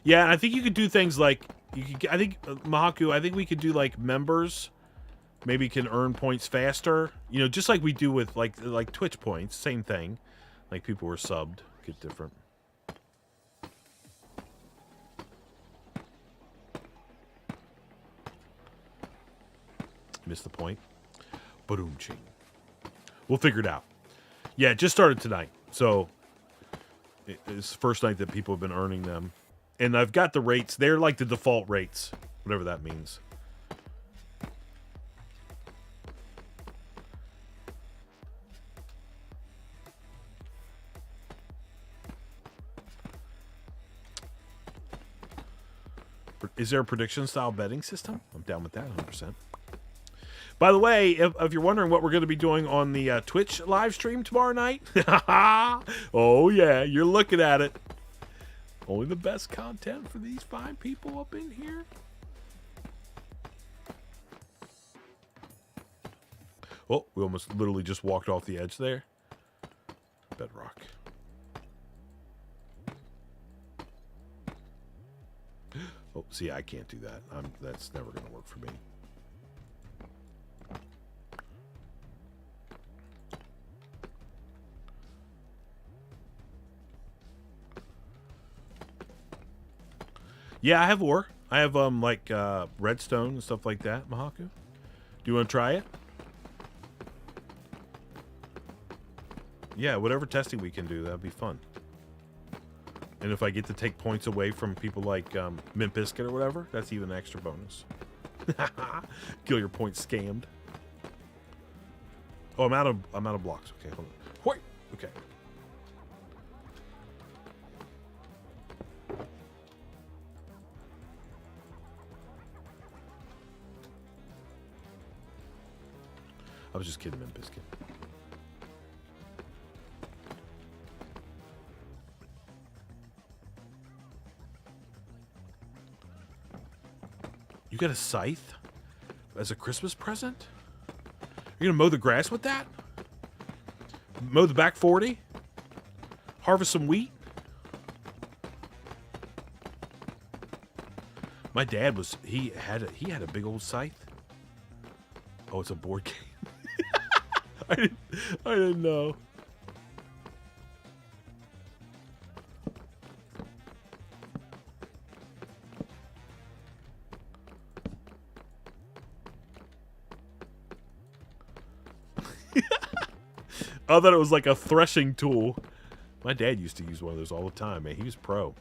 Yeah, and I think you could do things like you could. I think Mahaku. I think we could do like members. Maybe can earn points faster. You know, just like we do with like Twitch points. Same thing. Like people who are subbed get different. Missed the point. Ba-doom-ching. We'll figure it out. Yeah, it just started tonight, so it's the first night that people have been earning them. And I've got the rates. They're like the default rates, whatever that means. Is there a prediction-style betting system? I'm down with that 100%. By the way, if you're wondering what we're going to be doing on the Twitch live stream tomorrow night, oh yeah, you're looking at it. Only the best content for these fine people up in here. Oh, we almost literally just walked off the edge there. Bedrock. Oh, see, I can't do that. That's never going to work for me. Yeah, I have ore. I have like redstone and stuff like that, Mahaku. Do you want to try it? Yeah, whatever testing we can do, that'd be fun. And if I get to take points away from people like Mint Biscuit or whatever, that's even an extra bonus. Kill your points scammed. Oh, I'm out of blocks. Okay, hold on. Hoi! Okay. I was just kidding, Mint Biscuit. You got a scythe as a Christmas present? You're gonna mow the grass with that? Mow the back 40? Harvest some wheat? My dad was he had a big old scythe. Oh, it's a board game. I didn't know. I thought it was like a threshing tool. My dad used to use one of those all the time, man. He was pro.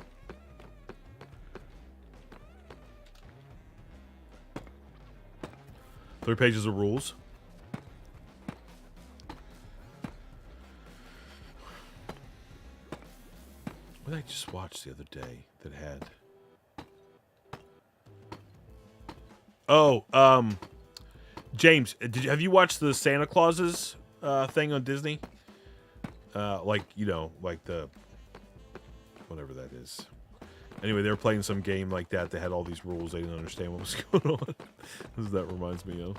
Three pages of rules. What did I just watch the other day that had... Oh, James, have you watched the Santa Clauses thing on Disney? Like, you know, like the... whatever that is. Anyway, they were playing some game like that. They had all these rules. They didn't understand what was going on. That's what that reminds me of.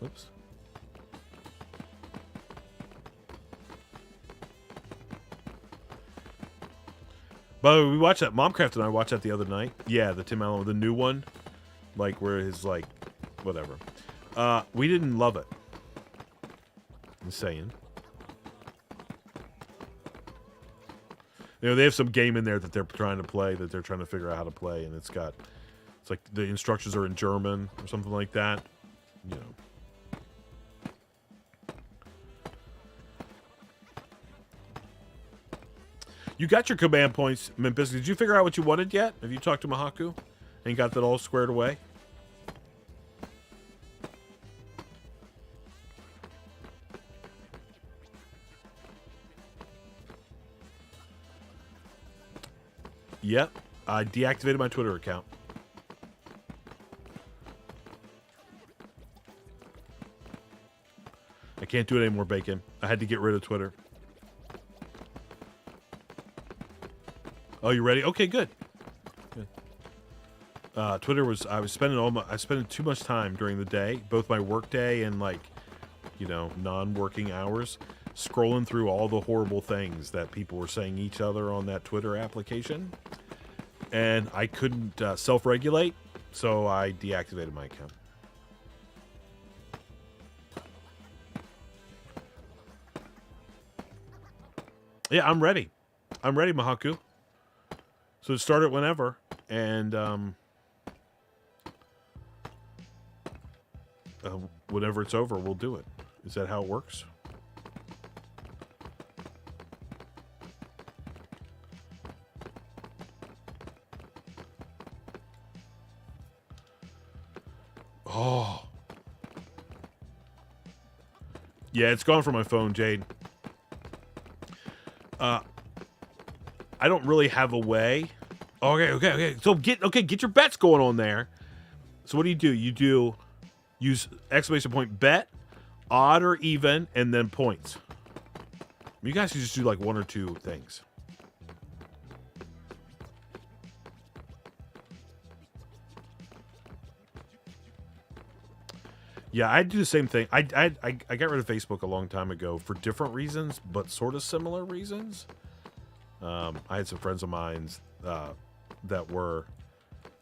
Whoops. By the way, we watched that. Momcraft and I watched that the other night. Yeah, the Tim Allen, the new one. Like, where his, like, whatever. We didn't love it. I'm saying. You know, they have some game in there that they're trying to play, that they're trying to figure out how to play, and it's like the instructions are in German or something like that. You know. You got your command points, Memphis. Did you figure out what you wanted yet? Have you talked to Mahaku and got that all squared away? Yep. I deactivated my Twitter account. can't do it anymore, Bacon. I had to get rid of Twitter. Oh, you ready? Okay, good. Twitter was, I was spending too much time during the day, both my work day and like, you know, non-working hours, scrolling through all the horrible things that people were saying each other on that Twitter application. And I couldn't self-regulate, so I deactivated my account. Yeah, I'm ready. I'm ready, Mahaku. So start it whenever, and whenever it's over, we'll do it. Is that how it works? Oh. Yeah, it's gone from my phone, Jade. I don't really have a way. Okay. So get your bets going on there. So what do? You use exclamation point bet, odd or even, and then points. You guys can just do like one or two things. Yeah, I do the same thing. I got rid of Facebook a long time ago for different reasons, but sort of similar reasons. I had some friends of mine that were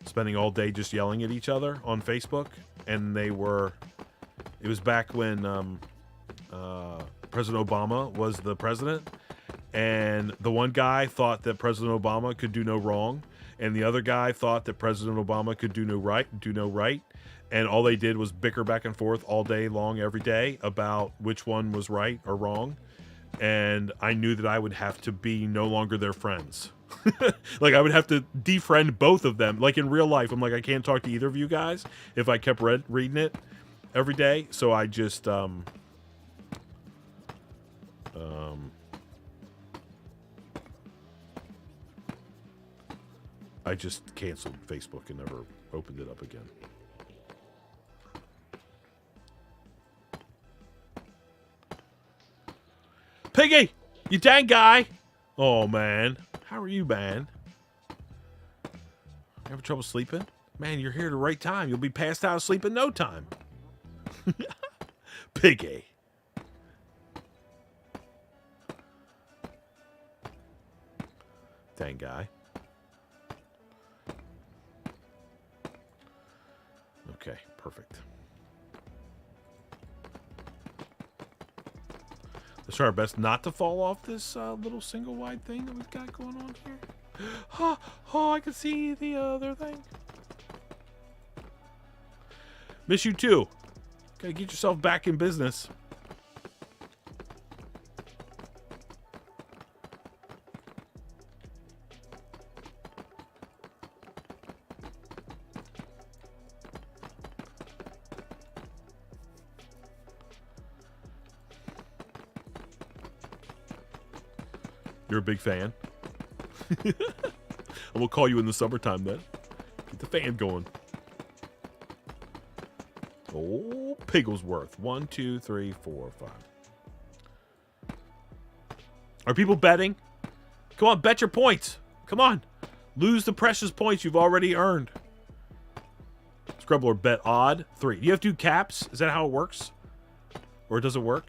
spending all day just yelling at each other on Facebook, and it was back when President Obama was the president, and the one guy thought that President Obama could do no wrong, and the other guy thought that President Obama could do no right, and all they did was bicker back and forth all day long, every day, about which one was right or wrong. And I knew that I would have to be no longer their friends. Like, I would have to defriend both of them. Like, in real life, I'm like, I can't talk to either of you guys if I kept reading it every day. So I just, I just canceled Facebook and never opened it up again. Piggy, you dang guy. Oh, man. How are you, man? You having trouble sleeping? Man, you're here at the right time. You'll be passed out of sleep in no time. Piggy. Dang guy. Okay, perfect. Let's try our best not to fall off this little single wide thing that we've got going on here. Oh, I can see the other thing. Miss you too. Gotta get yourself back in business. You're a big fan. And we'll call you in the summertime then. Get the fan going. Oh, Pigglesworth. 1, 2, 3, 4, 5. Are people betting? Come on, bet your points. Come on. Lose the precious points you've already earned. Scrubbler bet odd. 3. Do you have to do caps? Is that how it works? Or does it work?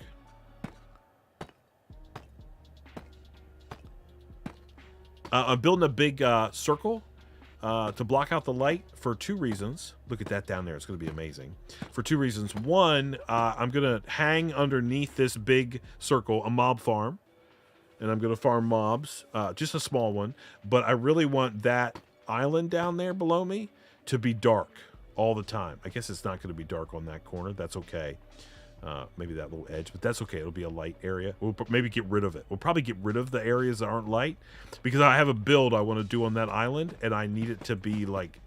I'm building a big circle to block out the light for 2 reasons. Look at that down there. It's going to be amazing. For 2 reasons. One, I'm going to hang underneath this big circle a mob farm. And I'm going to farm mobs. Just a small one. But I really want that island down there below me to be dark all the time. I guess it's not going to be dark on that corner. That's okay. Maybe that little edge, but that's okay. It'll be a light area. We'll maybe get rid of it. We'll probably get rid of the areas that aren't light because I have a build I want to do on that island, and I need it to be like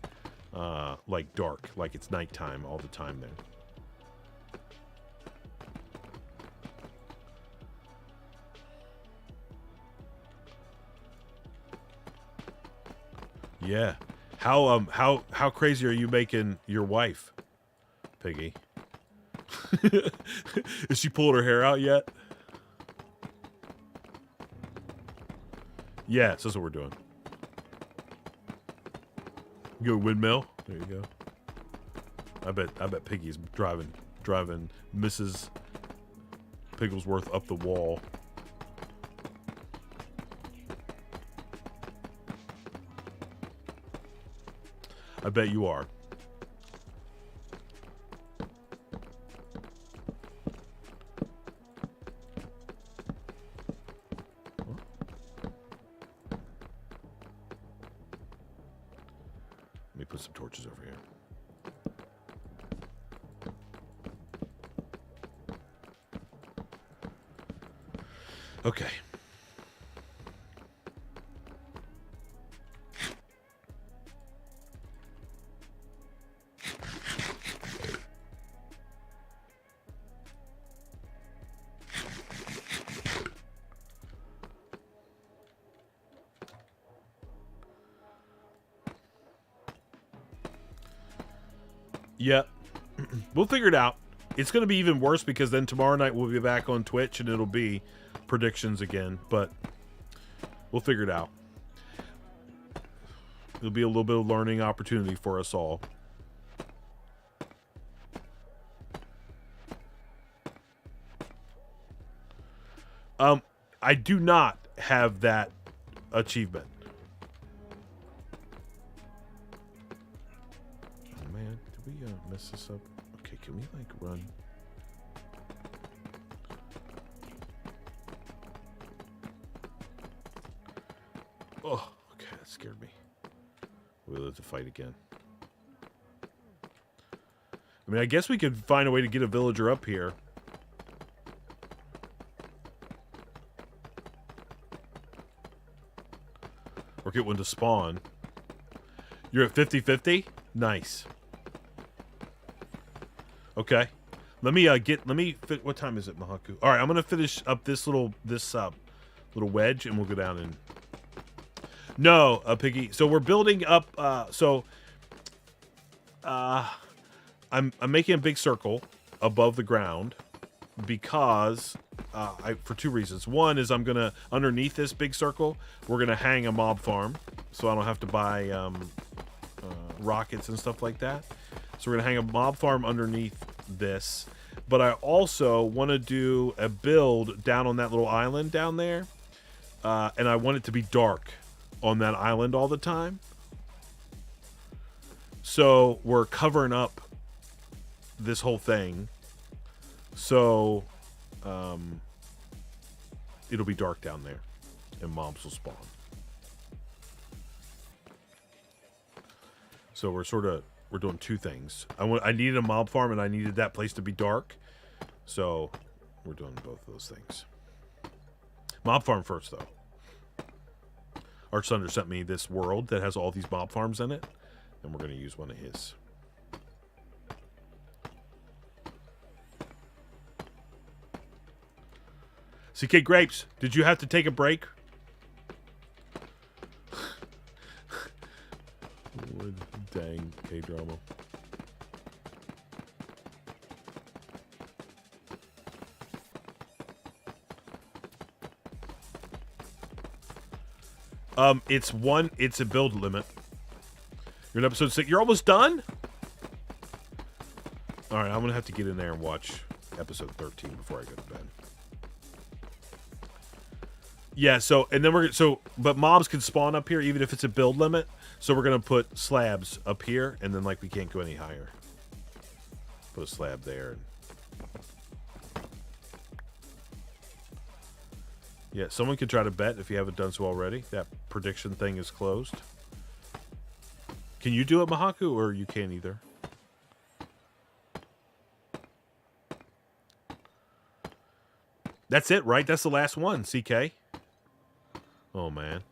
dark, like it's nighttime all the time there. Yeah. How crazy are you making your wife, Piggy? Is she pulling her hair out yet? Yes, that's what we're doing. Go windmill. There you go. I bet Piggy's driving Mrs. Pigglesworth up the wall. I bet you are. Let me put some torches over here. Okay. Yep. We'll figure it out. It's going to be even worse because then tomorrow night we'll be back on Twitch and it'll be predictions again, but we'll figure it out. It'll be a little bit of learning opportunity for us all. I do not have that achievement. Oh man, did we mess this up? Okay, can we like run? Oh, okay, that scared me. We'll have to fight again. I mean, I guess we could find a way to get a villager up here. Or get one to spawn. You're at 50-50? Nice. Okay. Let me what time is it, Mahaku? All right, I'm going to finish up this little wedge and we'll go down and no, Piggy. So we're building up I'm making a big circle above the ground because for two reasons. One is I'm gonna underneath this big circle, we're gonna hang a mob farm, so I don't have to buy rockets and stuff like that. So we're gonna hang a mob farm underneath this. But I also want to do a build down on that little island down there, and I want it to be dark on that island all the time. So we're covering up this whole thing, so it'll be dark down there and mobs will spawn. So we're doing two things. I needed a mob farm and I needed that place to be dark, so we're doing both of those things. Mob farm first though. Arch Thunder sent me this world that has all these mob farms in it, and we're going to use one of his. CK Grapes, did you have to take a break? Dang, K-drama. It's a build limit. You're in episode 6. You're almost done? Alright, I'm gonna have to get in there and watch episode 13 before I go to bed. Yeah, so, and then but mobs can spawn up here even if it's a build limit. So we're gonna put slabs up here, and then like we can't go any higher. Put a slab there. Yeah, someone could try to bet if you haven't done so already. That prediction thing is closed. Can you do it, Mahaku, or you can't either? That's it, right? That's the last one, CK. Oh, man.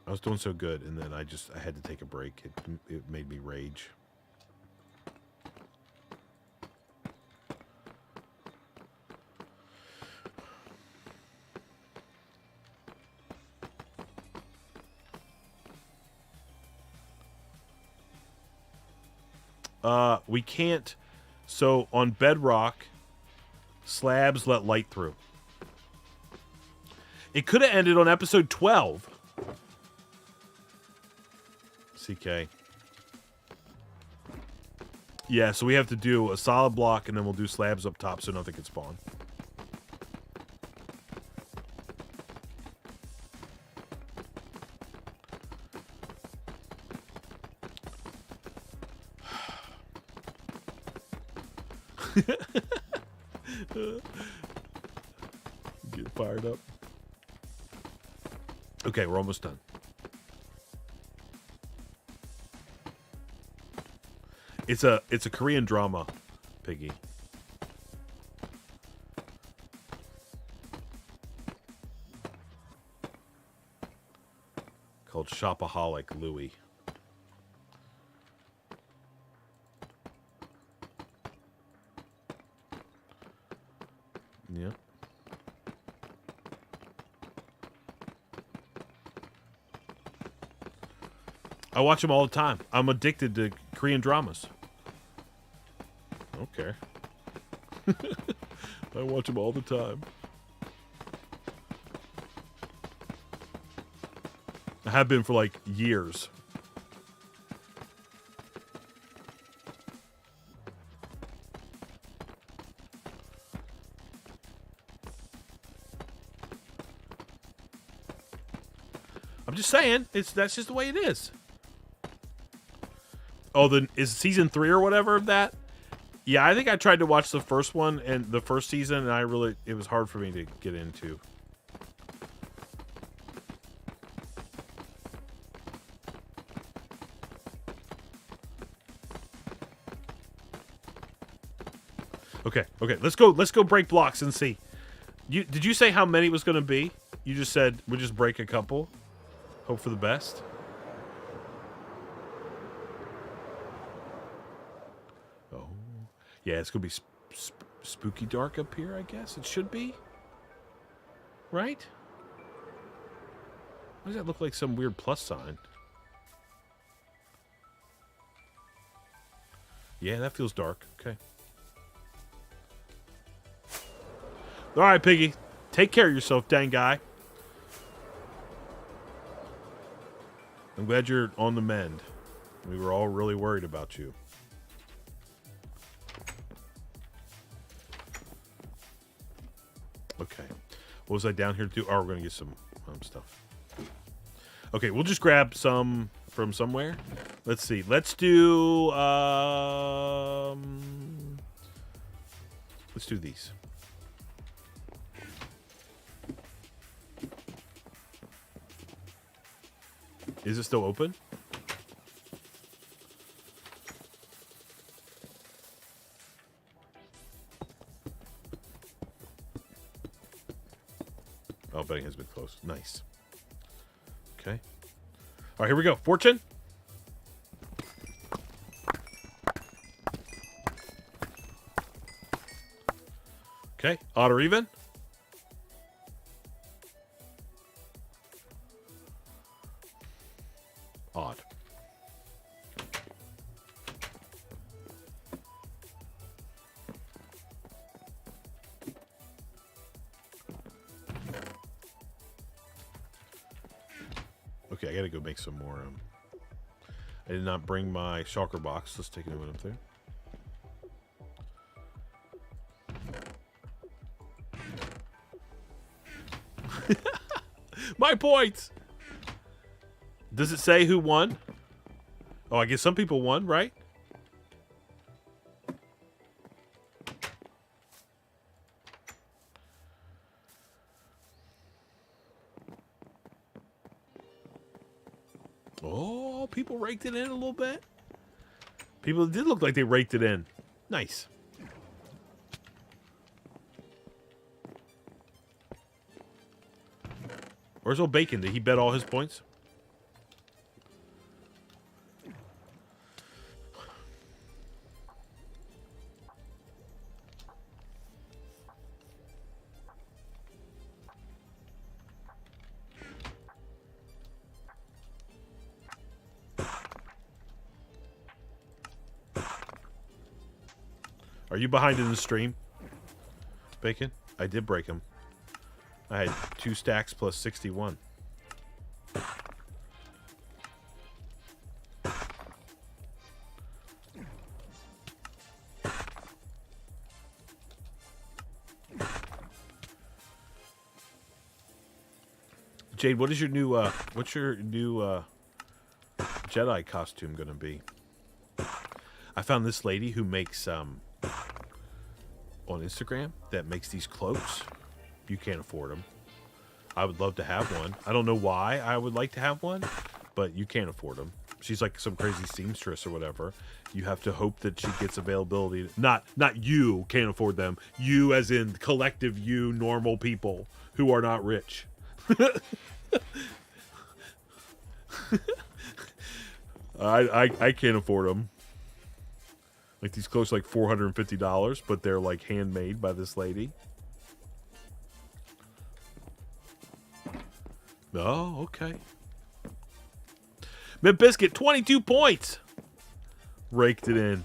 I was doing so good, and then I had to take a break. It made me rage. We can't So on Bedrock, slabs let light through. It could have ended on episode 12. CK. Yeah, so we have to do a solid block, and then we'll do slabs up top so nothing can spawn. Get fired up. Okay, we're almost done. It's a Korean drama, Piggy. Called Shopaholic Louie. Yeah. I watch them all the time. I'm addicted to Korean dramas. Okay. I watch them all the time. I have been for like years. I'm just saying, that's just the way it is. Oh, then is season 3 or whatever of that? Yeah, I think I tried to watch the first one and the first season, and it was hard for me to get into. Okay, let's go break blocks and see. Did you say how many it was going to be? You just said we'll just break a couple. Hope for the best. Oh. Yeah, it's going to be spooky dark up here, I guess. It should be. Right? Why does that look like some weird plus sign? Yeah, that feels dark. Okay. All right, Piggy. Take care of yourself, dang guy. I'm glad you're on the mend. We were all really worried about you. Okay. What was I down here to do? Oh, we're going to get some stuff. Okay, we'll just grab some from somewhere. Let's see. Let's do these. Is it still open? Oh, betting has been closed. Nice. Okay. All right, here we go. Fortune. Okay. Odd or even? Odd. Okay, I gotta go make some more. I did not bring my shulker box. Let's take a minute up there. My points! Does it say who won? Oh, I guess some people won, right? Oh, people raked it in a little bit. People did look like they raked it in. Nice. Where's old Bacon? Did he bet all his points? Are you behind in the stream, Bacon? I did break him. I had 2 stacks plus 61. Jade, what is your new what's your new Jedi costume gonna be? I found this lady who makes on Instagram that makes these cloaks. You can't afford them. I would love to have one. I don't know why I would like to have one, but you can't afford them. She's like some crazy seamstress or whatever. You have to hope that she gets availability. Not you can't afford them. You as in collective you, normal people who are not rich. I can't afford them. Like these clothes, like $450, but they're like handmade by this lady. Oh, okay. Mint Biscuit, 22 points. Raked it in.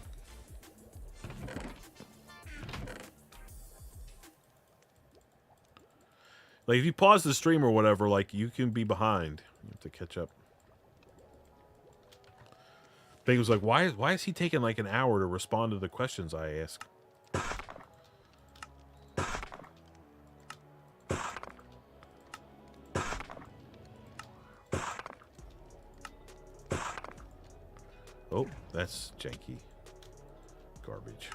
Like if you pause the stream or whatever, like you can be behind. You have to catch up. Big was like, why is he taking like an hour to respond to the questions I ask? Oh, that's janky. Garbage.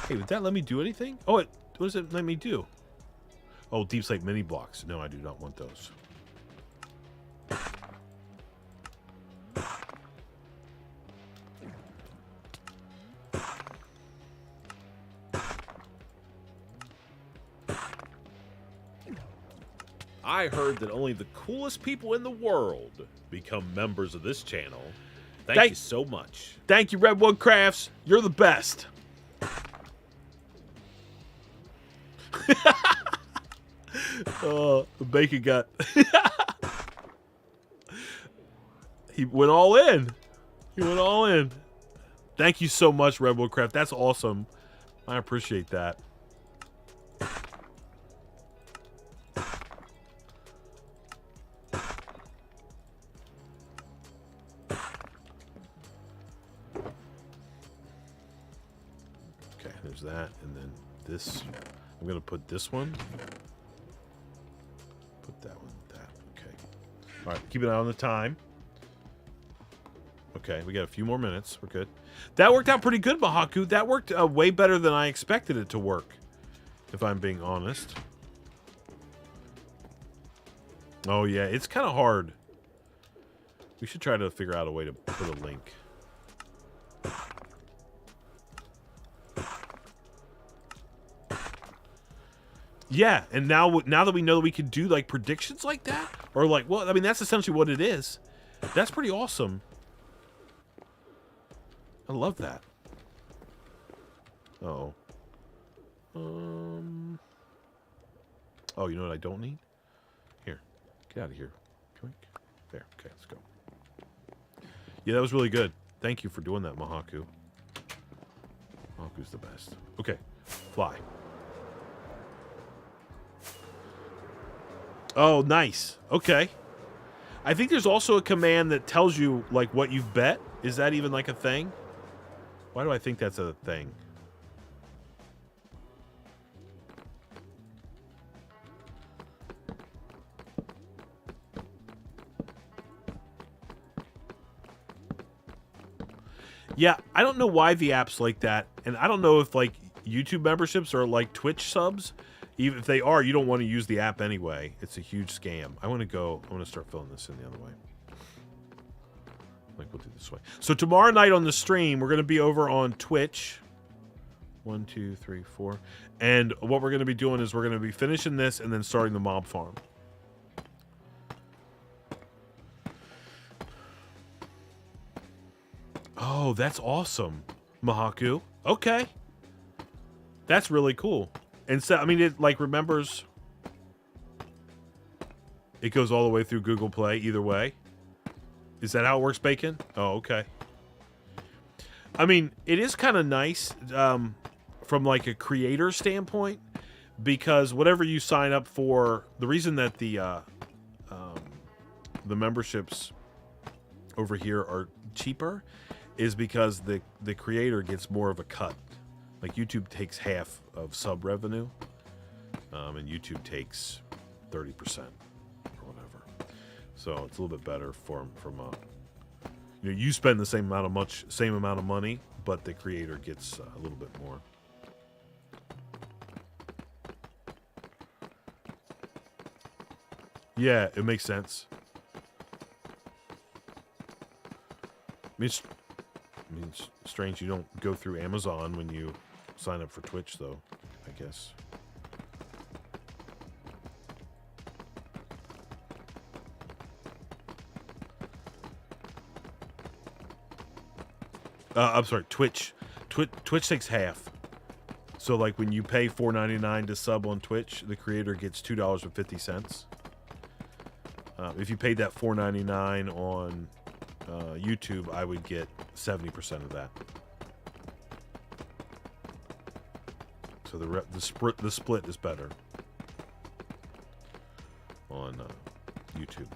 Hey, did that let me do anything? Oh, what does it let me do? Oh, deep slate mini blocks. No, I do not want those. I heard that only the coolest people in the world become members of this channel. Thank you so much. Thank you, Redwood Crafts. You're the best. The bacon got... He went all in. He went all in. Thank you so much, Redwood Craft. That's awesome. I appreciate that. Okay, there's that. And then this. I'm going to put this one. Put that one. That. Okay. All right. Keep an eye on the time. Okay, we got a few more minutes. We're good. That worked out pretty good, Mahaku. That worked way better than I expected it to work, if I'm being honest. Oh, yeah, it's kind of hard. We should try to figure out a way to put a link. Yeah, and now that we know that we can do, like, predictions like that, or, like, well, I mean, that's essentially what it is. That's pretty awesome. I love that. Uh-oh. Oh, you know what I don't need? Here. Get out of here. There. Okay, let's go. Yeah, that was really good. Thank you for doing that, Mahaku. Mahaku's the best. Okay. Fly. Oh, nice. Okay. I think there's also a command that tells you, like, what you've bet. Is that even, like, a thing? Why do I think that's a thing? Yeah, I don't know why the app's like that. And I don't know if, like, YouTube memberships are like Twitch subs. Even if they are, you don't want to use the app anyway. It's a huge scam. I want to start filling this in the other way. Like, we'll do this way. So tomorrow night on the stream, we're going to be over on Twitch. 1, 2, 3, 4. And what we're going to be doing is we're going to be finishing this and then starting the mob farm. Oh, that's awesome, Mahaku. Okay. That's really cool. And so, I mean, it, like, remembers... It goes all the way through Google Play either way. Is that how it works, Bacon? Oh, okay. I mean, it is kind of nice from like a creator standpoint, because whatever you sign up for, the reason that the memberships over here are cheaper is because the creator gets more of a cut. Like YouTube takes half of sub revenue, and YouTube takes 30% or whatever. So it's a little bit better from you spend the same amount of money, but the creator gets a little bit more. Yeah, it makes sense. I mean, it's strange you don't go through Amazon when you sign up for Twitch, though, I guess. I'm sorry, Twitch. Twitch takes half. So, like, when you pay $4.99 to sub on Twitch, the creator gets $2.50. If you paid that $4.99 on YouTube, I would get 70% of that. So the split is better on YouTube.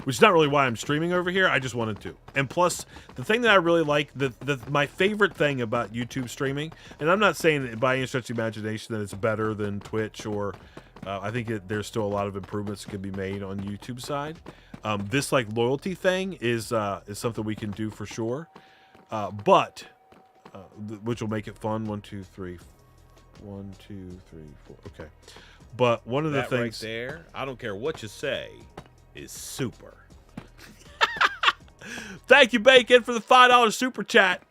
Which is not really why I'm streaming over here. I just wanted to. And plus, the thing that I really like, my favorite thing about YouTube streaming, and I'm not saying that by any stretch of the imagination that it's better than Twitch, or I think there's still a lot of improvements that can be made on YouTube side. This like loyalty thing is something we can do for sure, but which will make it fun. 1, 2, 3, 1, 2, 3, 4. Okay, but one of the things right there, I don't care what you say, is super. Thank you, Bacon, for the $5 super chat.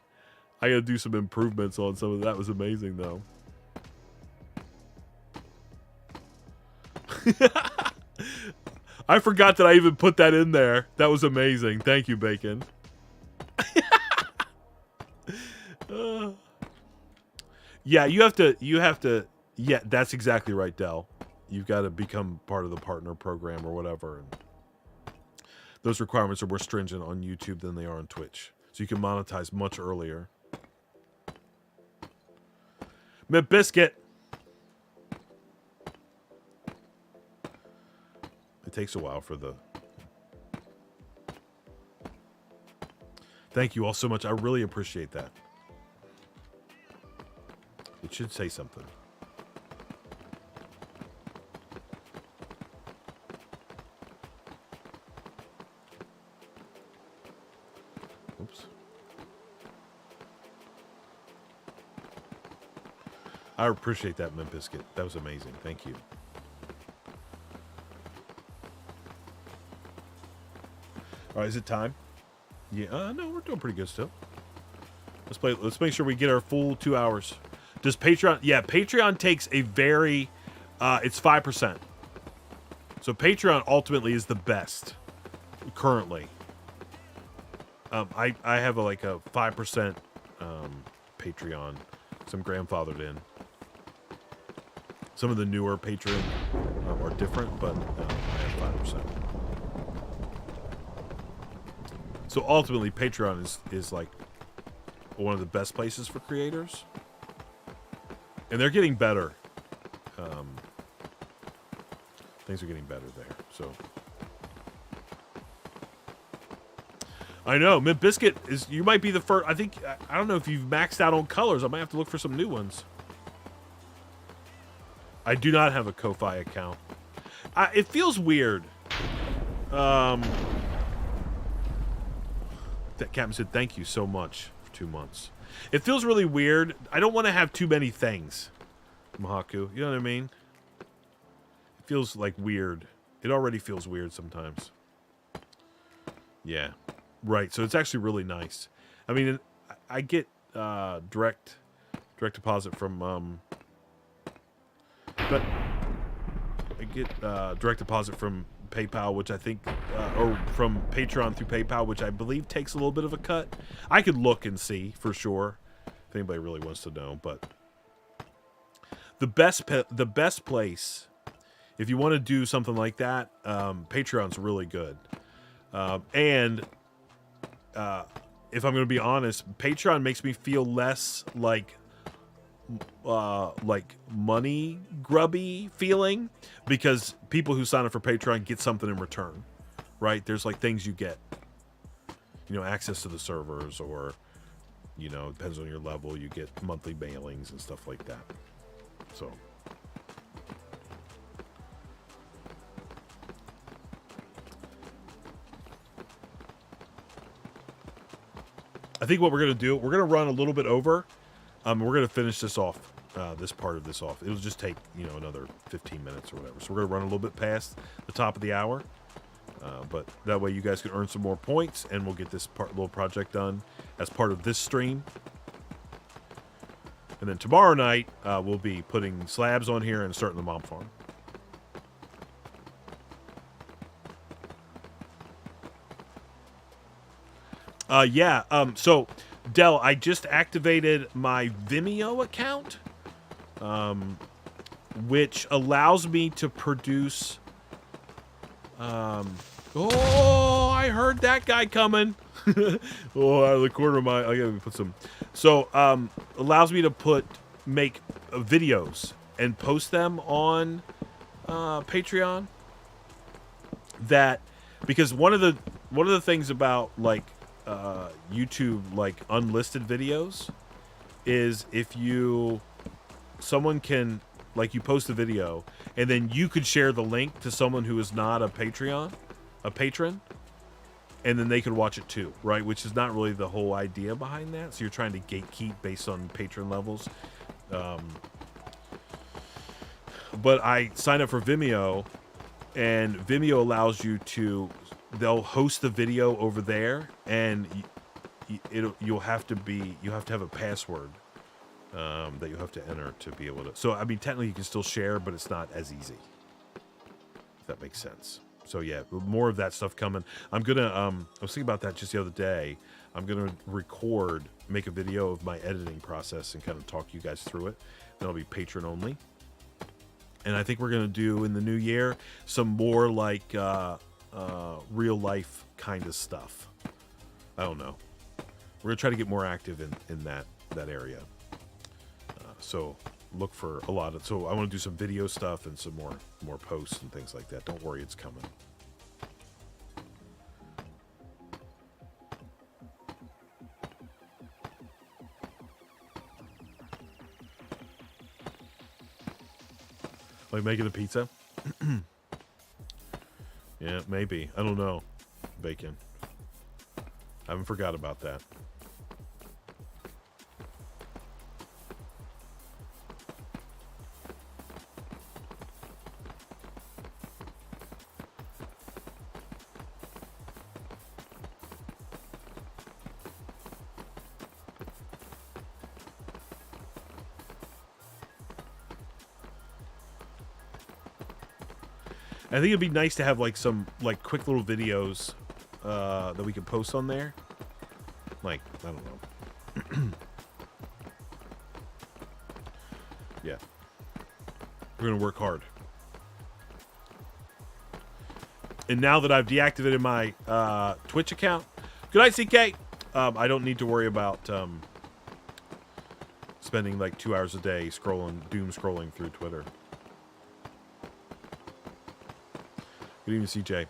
I gotta do some improvements on some of that. Was amazing though. I forgot that I even put that in there. That was amazing. Thank you, Bacon. Yeah, you have to. Yeah, that's exactly right, Dell. You've got to become part of the partner program or whatever. And those requirements are more stringent on YouTube than they are on Twitch. So you can monetize much earlier. Mint Biscuit. It takes a while for the... Thank you all so much. I really appreciate that. It should say something. Oops. I appreciate that, Mint Biscuit. That was amazing. Thank you. All right, is it time? Yeah, no, we're doing pretty good still. Let's play. Let's make sure we get our full 2 hours. Does Patreon? Yeah, Patreon takes a very. It's 5%. So Patreon ultimately is the best currently. I have like a 5% Patreon. Some grandfathered in. Some of the newer Patreon are different, but I have 5%. So ultimately, Patreon is like one of the best places for creators, and they're getting better. Things are getting better there. So I know Mint Biscuit is. You might be the first. I think I don't know if you've maxed out on colors. I might have to look for some new ones. I do not have a Ko-Fi account. It feels weird. That Captain said, thank you so much for 2 months. It feels really weird. I don't want to have too many things. Mahaku, you know what I mean? It feels like weird. It already feels weird sometimes. Yeah. Right. So it's actually really nice. I mean, I get direct deposit from but I get direct deposit from PayPal, which I think, or from Patreon through PayPal, which I believe takes a little bit of a cut. I could look and see for sure if anybody really wants to know. But the best place if you want to do something like that, Patreon's really good. And if I'm going to be honest, Patreon makes me feel less like money grubby feeling, because people who sign up for Patreon get something in return, right? There's like things you get, access to the servers, or depends on your level, you get monthly mailings and stuff like that. So I think what we're gonna do, we're gonna run a little bit over. We're gonna finish this off, this part of this off. It'll just take another 15 minutes or whatever. So we're gonna run a little bit past the top of the hour, but that way you guys can earn some more points, and we'll get this little project done as part of this stream. And then tomorrow night, we'll be putting slabs on here and starting the mob farm. So Del, I just activated my Vimeo account, which allows me to produce, oh, I heard that guy coming. Oh, out of the corner of my, I gotta put some, so, allows me to make videos and post them on, Patreon. Because one of the things about, like, YouTube, like, unlisted videos is if someone can, like, you post a video and then you could share the link to someone who is not a patron, and then they could watch it too, right? Which is not really the whole idea behind that. So you're trying to gatekeep based on patron levels. But I signed up for Vimeo, and Vimeo allows you to, they'll host the video over there, and you have to have a password that you have to enter to be able to. So I mean, technically you can still share, but it's not as easy. If that makes sense. So yeah, more of that stuff coming. I'm gonna I was thinking about that just the other day. I'm gonna make a video of my editing process and kind of talk you guys through it. That'll be patron only. And I think we're gonna do in the new year some more like real life kind of stuff. I don't know. We're gonna try to get more active in that area. So look for a lot of. So I want to do some video stuff and some more posts and things like that. Don't worry, it's coming. Like making a pizza? Yeah, maybe. I don't know. Bacon. I haven't forgot about that. I think it'd be nice to have like some like quick little videos that we could post on there. Like, I don't know. Yeah. We're gonna work hard. And now that I've deactivated my Twitch account, good night, CK. I don't need to worry about spending like 2 hours a day doom scrolling through Twitter. Good evening, CJ.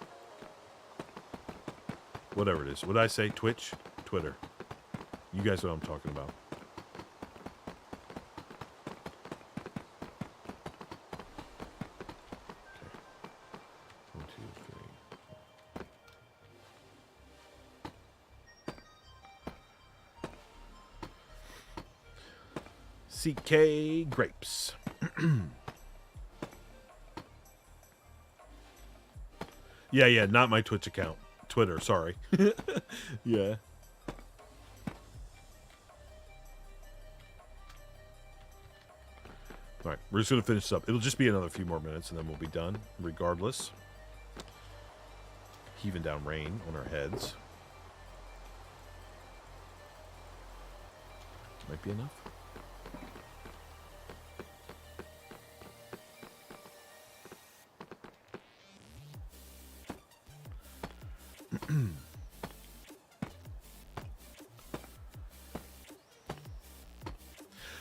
Whatever it is. What did I say? Twitch? Twitter. You guys know what I'm talking about. Okay. 1, 2, 3. CK Grapes. Yeah, not my Twitch account. Twitter, sorry. Yeah. Alright, we're just going to finish this up. It'll just be another few more minutes, and then we'll be done, regardless. Heaving down rain on our heads. Might be enough.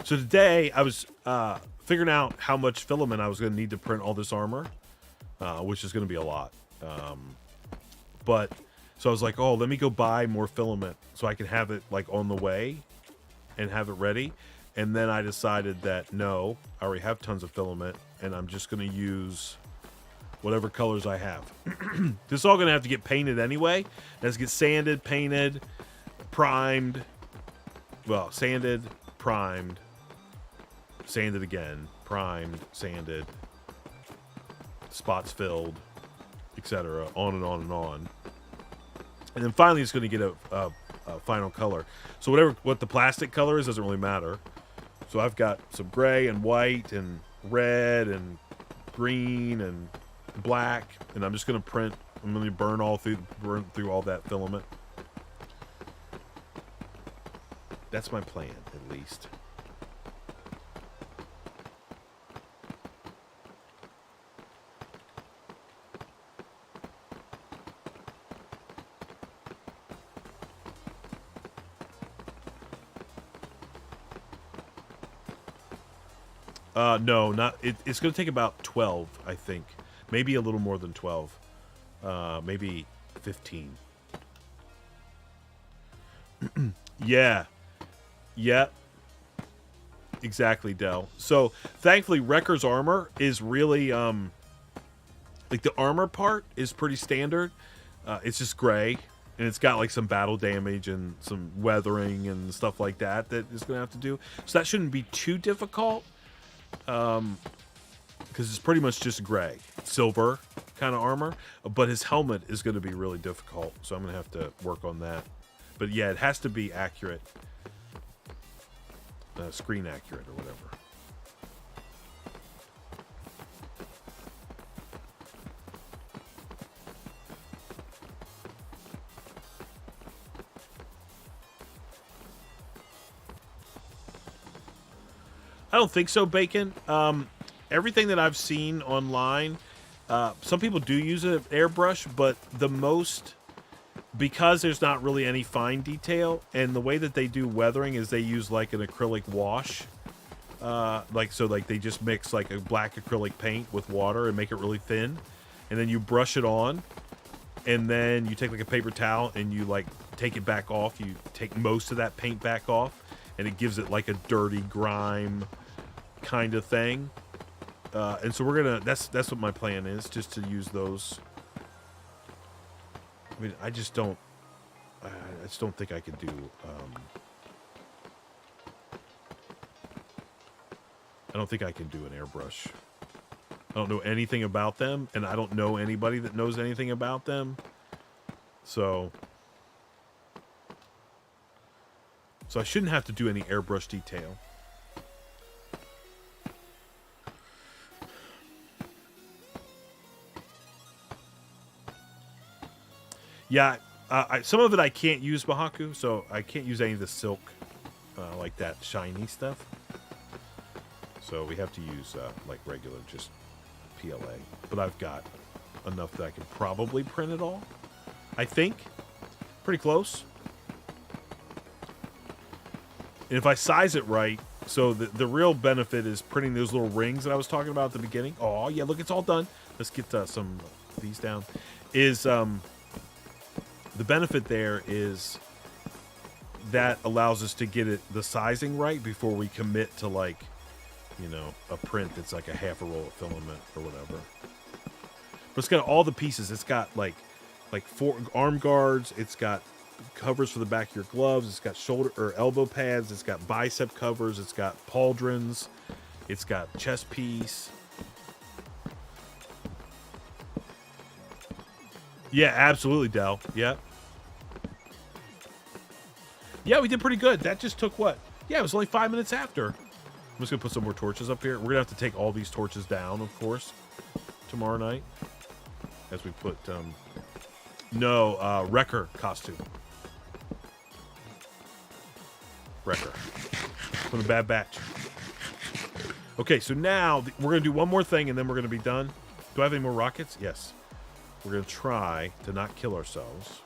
So today I was figuring out how much filament I was going to need to print all this armor, which is going to be a lot. But so I was like, oh, let me go buy more filament so I can have it like on the way and have it ready. And then I decided that no, I already have tons of filament and I'm just going to use whatever colors I have. This is all going to have to get painted anyway. It has to get sanded, painted, primed. Well, sanded, primed, sanded again, primed, sanded, spots filled, etc. On and on and on. And then finally it's going to get a final color. So what the plastic color is doesn't really matter. So I've got some gray and white and red and green and black, and I'm just going to print. I'm going to burn through all that filament. That's my plan, at least. No, not it's going to take about 12, I think. Maybe a little more than 12. Maybe 15. Yeah. Yep. Exactly, Del. So, thankfully, Wrecker's armor is really, like, the armor part is pretty standard. It's just gray, and it's got, like, some battle damage and some weathering and stuff like that that it's going to have to do. So, that shouldn't be too difficult, because it's pretty much just gray. Silver kind of armor, but his helmet is going to be really difficult, so I'm going to have to work on that. But, yeah, it has to be accurate. Screen accurate or whatever. I don't think so, Bacon. Everything that I've seen online, some people do use an airbrush, but because there's not really any fine detail, and the way that they do weathering is they use like an acrylic wash, like they just mix like a black acrylic paint with water and make it really thin, and then you brush it on, and then you take like a paper towel and you like take it back off. You take most of that paint back off, and it gives it like a dirty grime kind of thing. And so we're gonna. That's what my plan is, just to use those. I mean, I just don't think I could do, I don't think I can do an airbrush. I don't know anything about them, and I don't know anybody that knows anything about them. So I shouldn't have to do any airbrush detail. Yeah, some of it I can't use Bahaku, so I can't use any of the silk, like that shiny stuff. So we have to use like regular, just PLA. But I've got enough that I can probably print it all. I think. Pretty close. And if I size it right, so the real benefit is printing those little rings that I was talking about at the beginning. Oh, yeah, look, it's all done. Let's get some of these down. The benefit there is that allows us to get the sizing right before we commit to, like, you know, a print that's like a half a roll of filament or whatever. But it's got all the pieces. It's got like 4 arm guards. It's got covers for the back of your gloves. It's got shoulder or elbow pads. It's got bicep covers. It's got pauldrons. It's got chest piece. Yeah, absolutely, Del. Yeah. Yeah, we did pretty good. That just took what? Yeah, it was only 5 minutes after. I'm just going to put some more torches up here. We're going to have to take all these torches down, of course, tomorrow night. As we put, Wrecker costume. Wrecker. From the Bad Batch. Okay, so now we're going to do one more thing and then we're going to be done. Do I have any more rockets? Yes. We're going to try to not kill ourselves.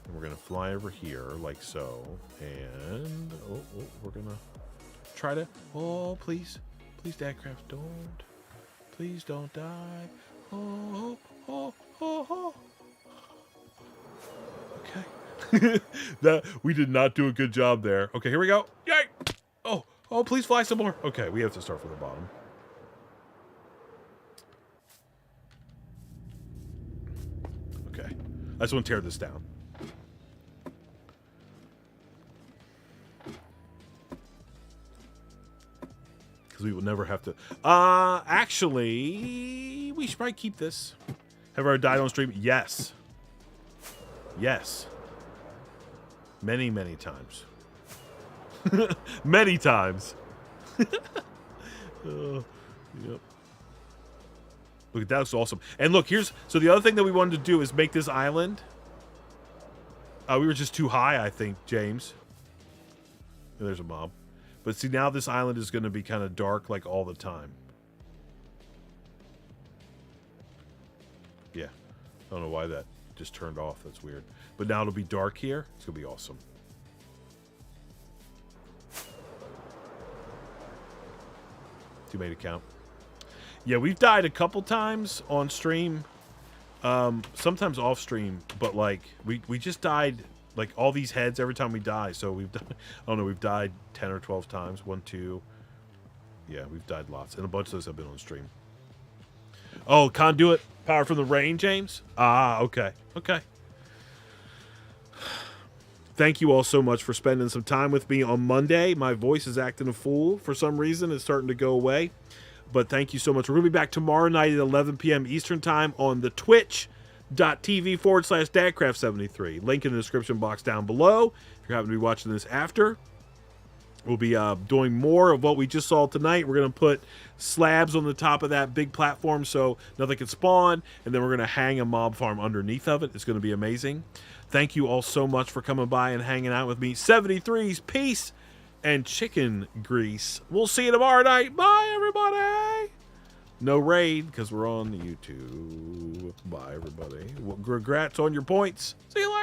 And we're going to fly over here like so. And, oh, Oh, we're gonna try to. Oh, please, please, Dadcraft, don't. Please don't die. Oh, oh, oh, oh. Okay. That we did not do a good job there. Okay, here we go. Yay! Oh, oh, please fly some more. Okay, we have to start from the bottom. Okay, I just want to tear this down. Because we will never have to. Actually, we should probably keep this. Have I died on stream? Yes. Yes. Many, many times. Many times. Yep. Look, that's awesome. And look, here's so the other thing that we wanted to do is make this island. We were just too high, I think, James. And there's a mob. But see, now this island is going to be kind of dark, like, all the time. Yeah. I don't know why that just turned off. That's weird. But now it'll be dark here. It's going to be awesome. You made it count. Yeah, we've died a couple times on stream. Sometimes off stream. But, like, we just died... Like, all these heads every time we die. So we've done, I don't know, we've died 10 or 12 times. 1, 2. Yeah, we've died lots. And a bunch of those have been on stream. Oh, conduit power from the rain, James? Ah, okay. Okay. Thank you all so much for spending some time with me on Monday. My voice is acting a fool for some reason. It's starting to go away. But thank you so much. We're going to be back tomorrow night at 11 p.m. Eastern Time on the twitch.tv/Dadcraft73. Link in the description box down below. If you happen to be watching this after, we'll be doing more of what we just saw tonight. We're going to put slabs on the top of that big platform so nothing can spawn, and then we're going to hang a mob farm underneath of it. It's going to be amazing. Thank you all so much for coming by and hanging out with me. 73's peace and chicken grease. We'll see you tomorrow night. Bye, everybody. No raid because we're on YouTube. Bye, everybody. Well, congrats on your points. See you later.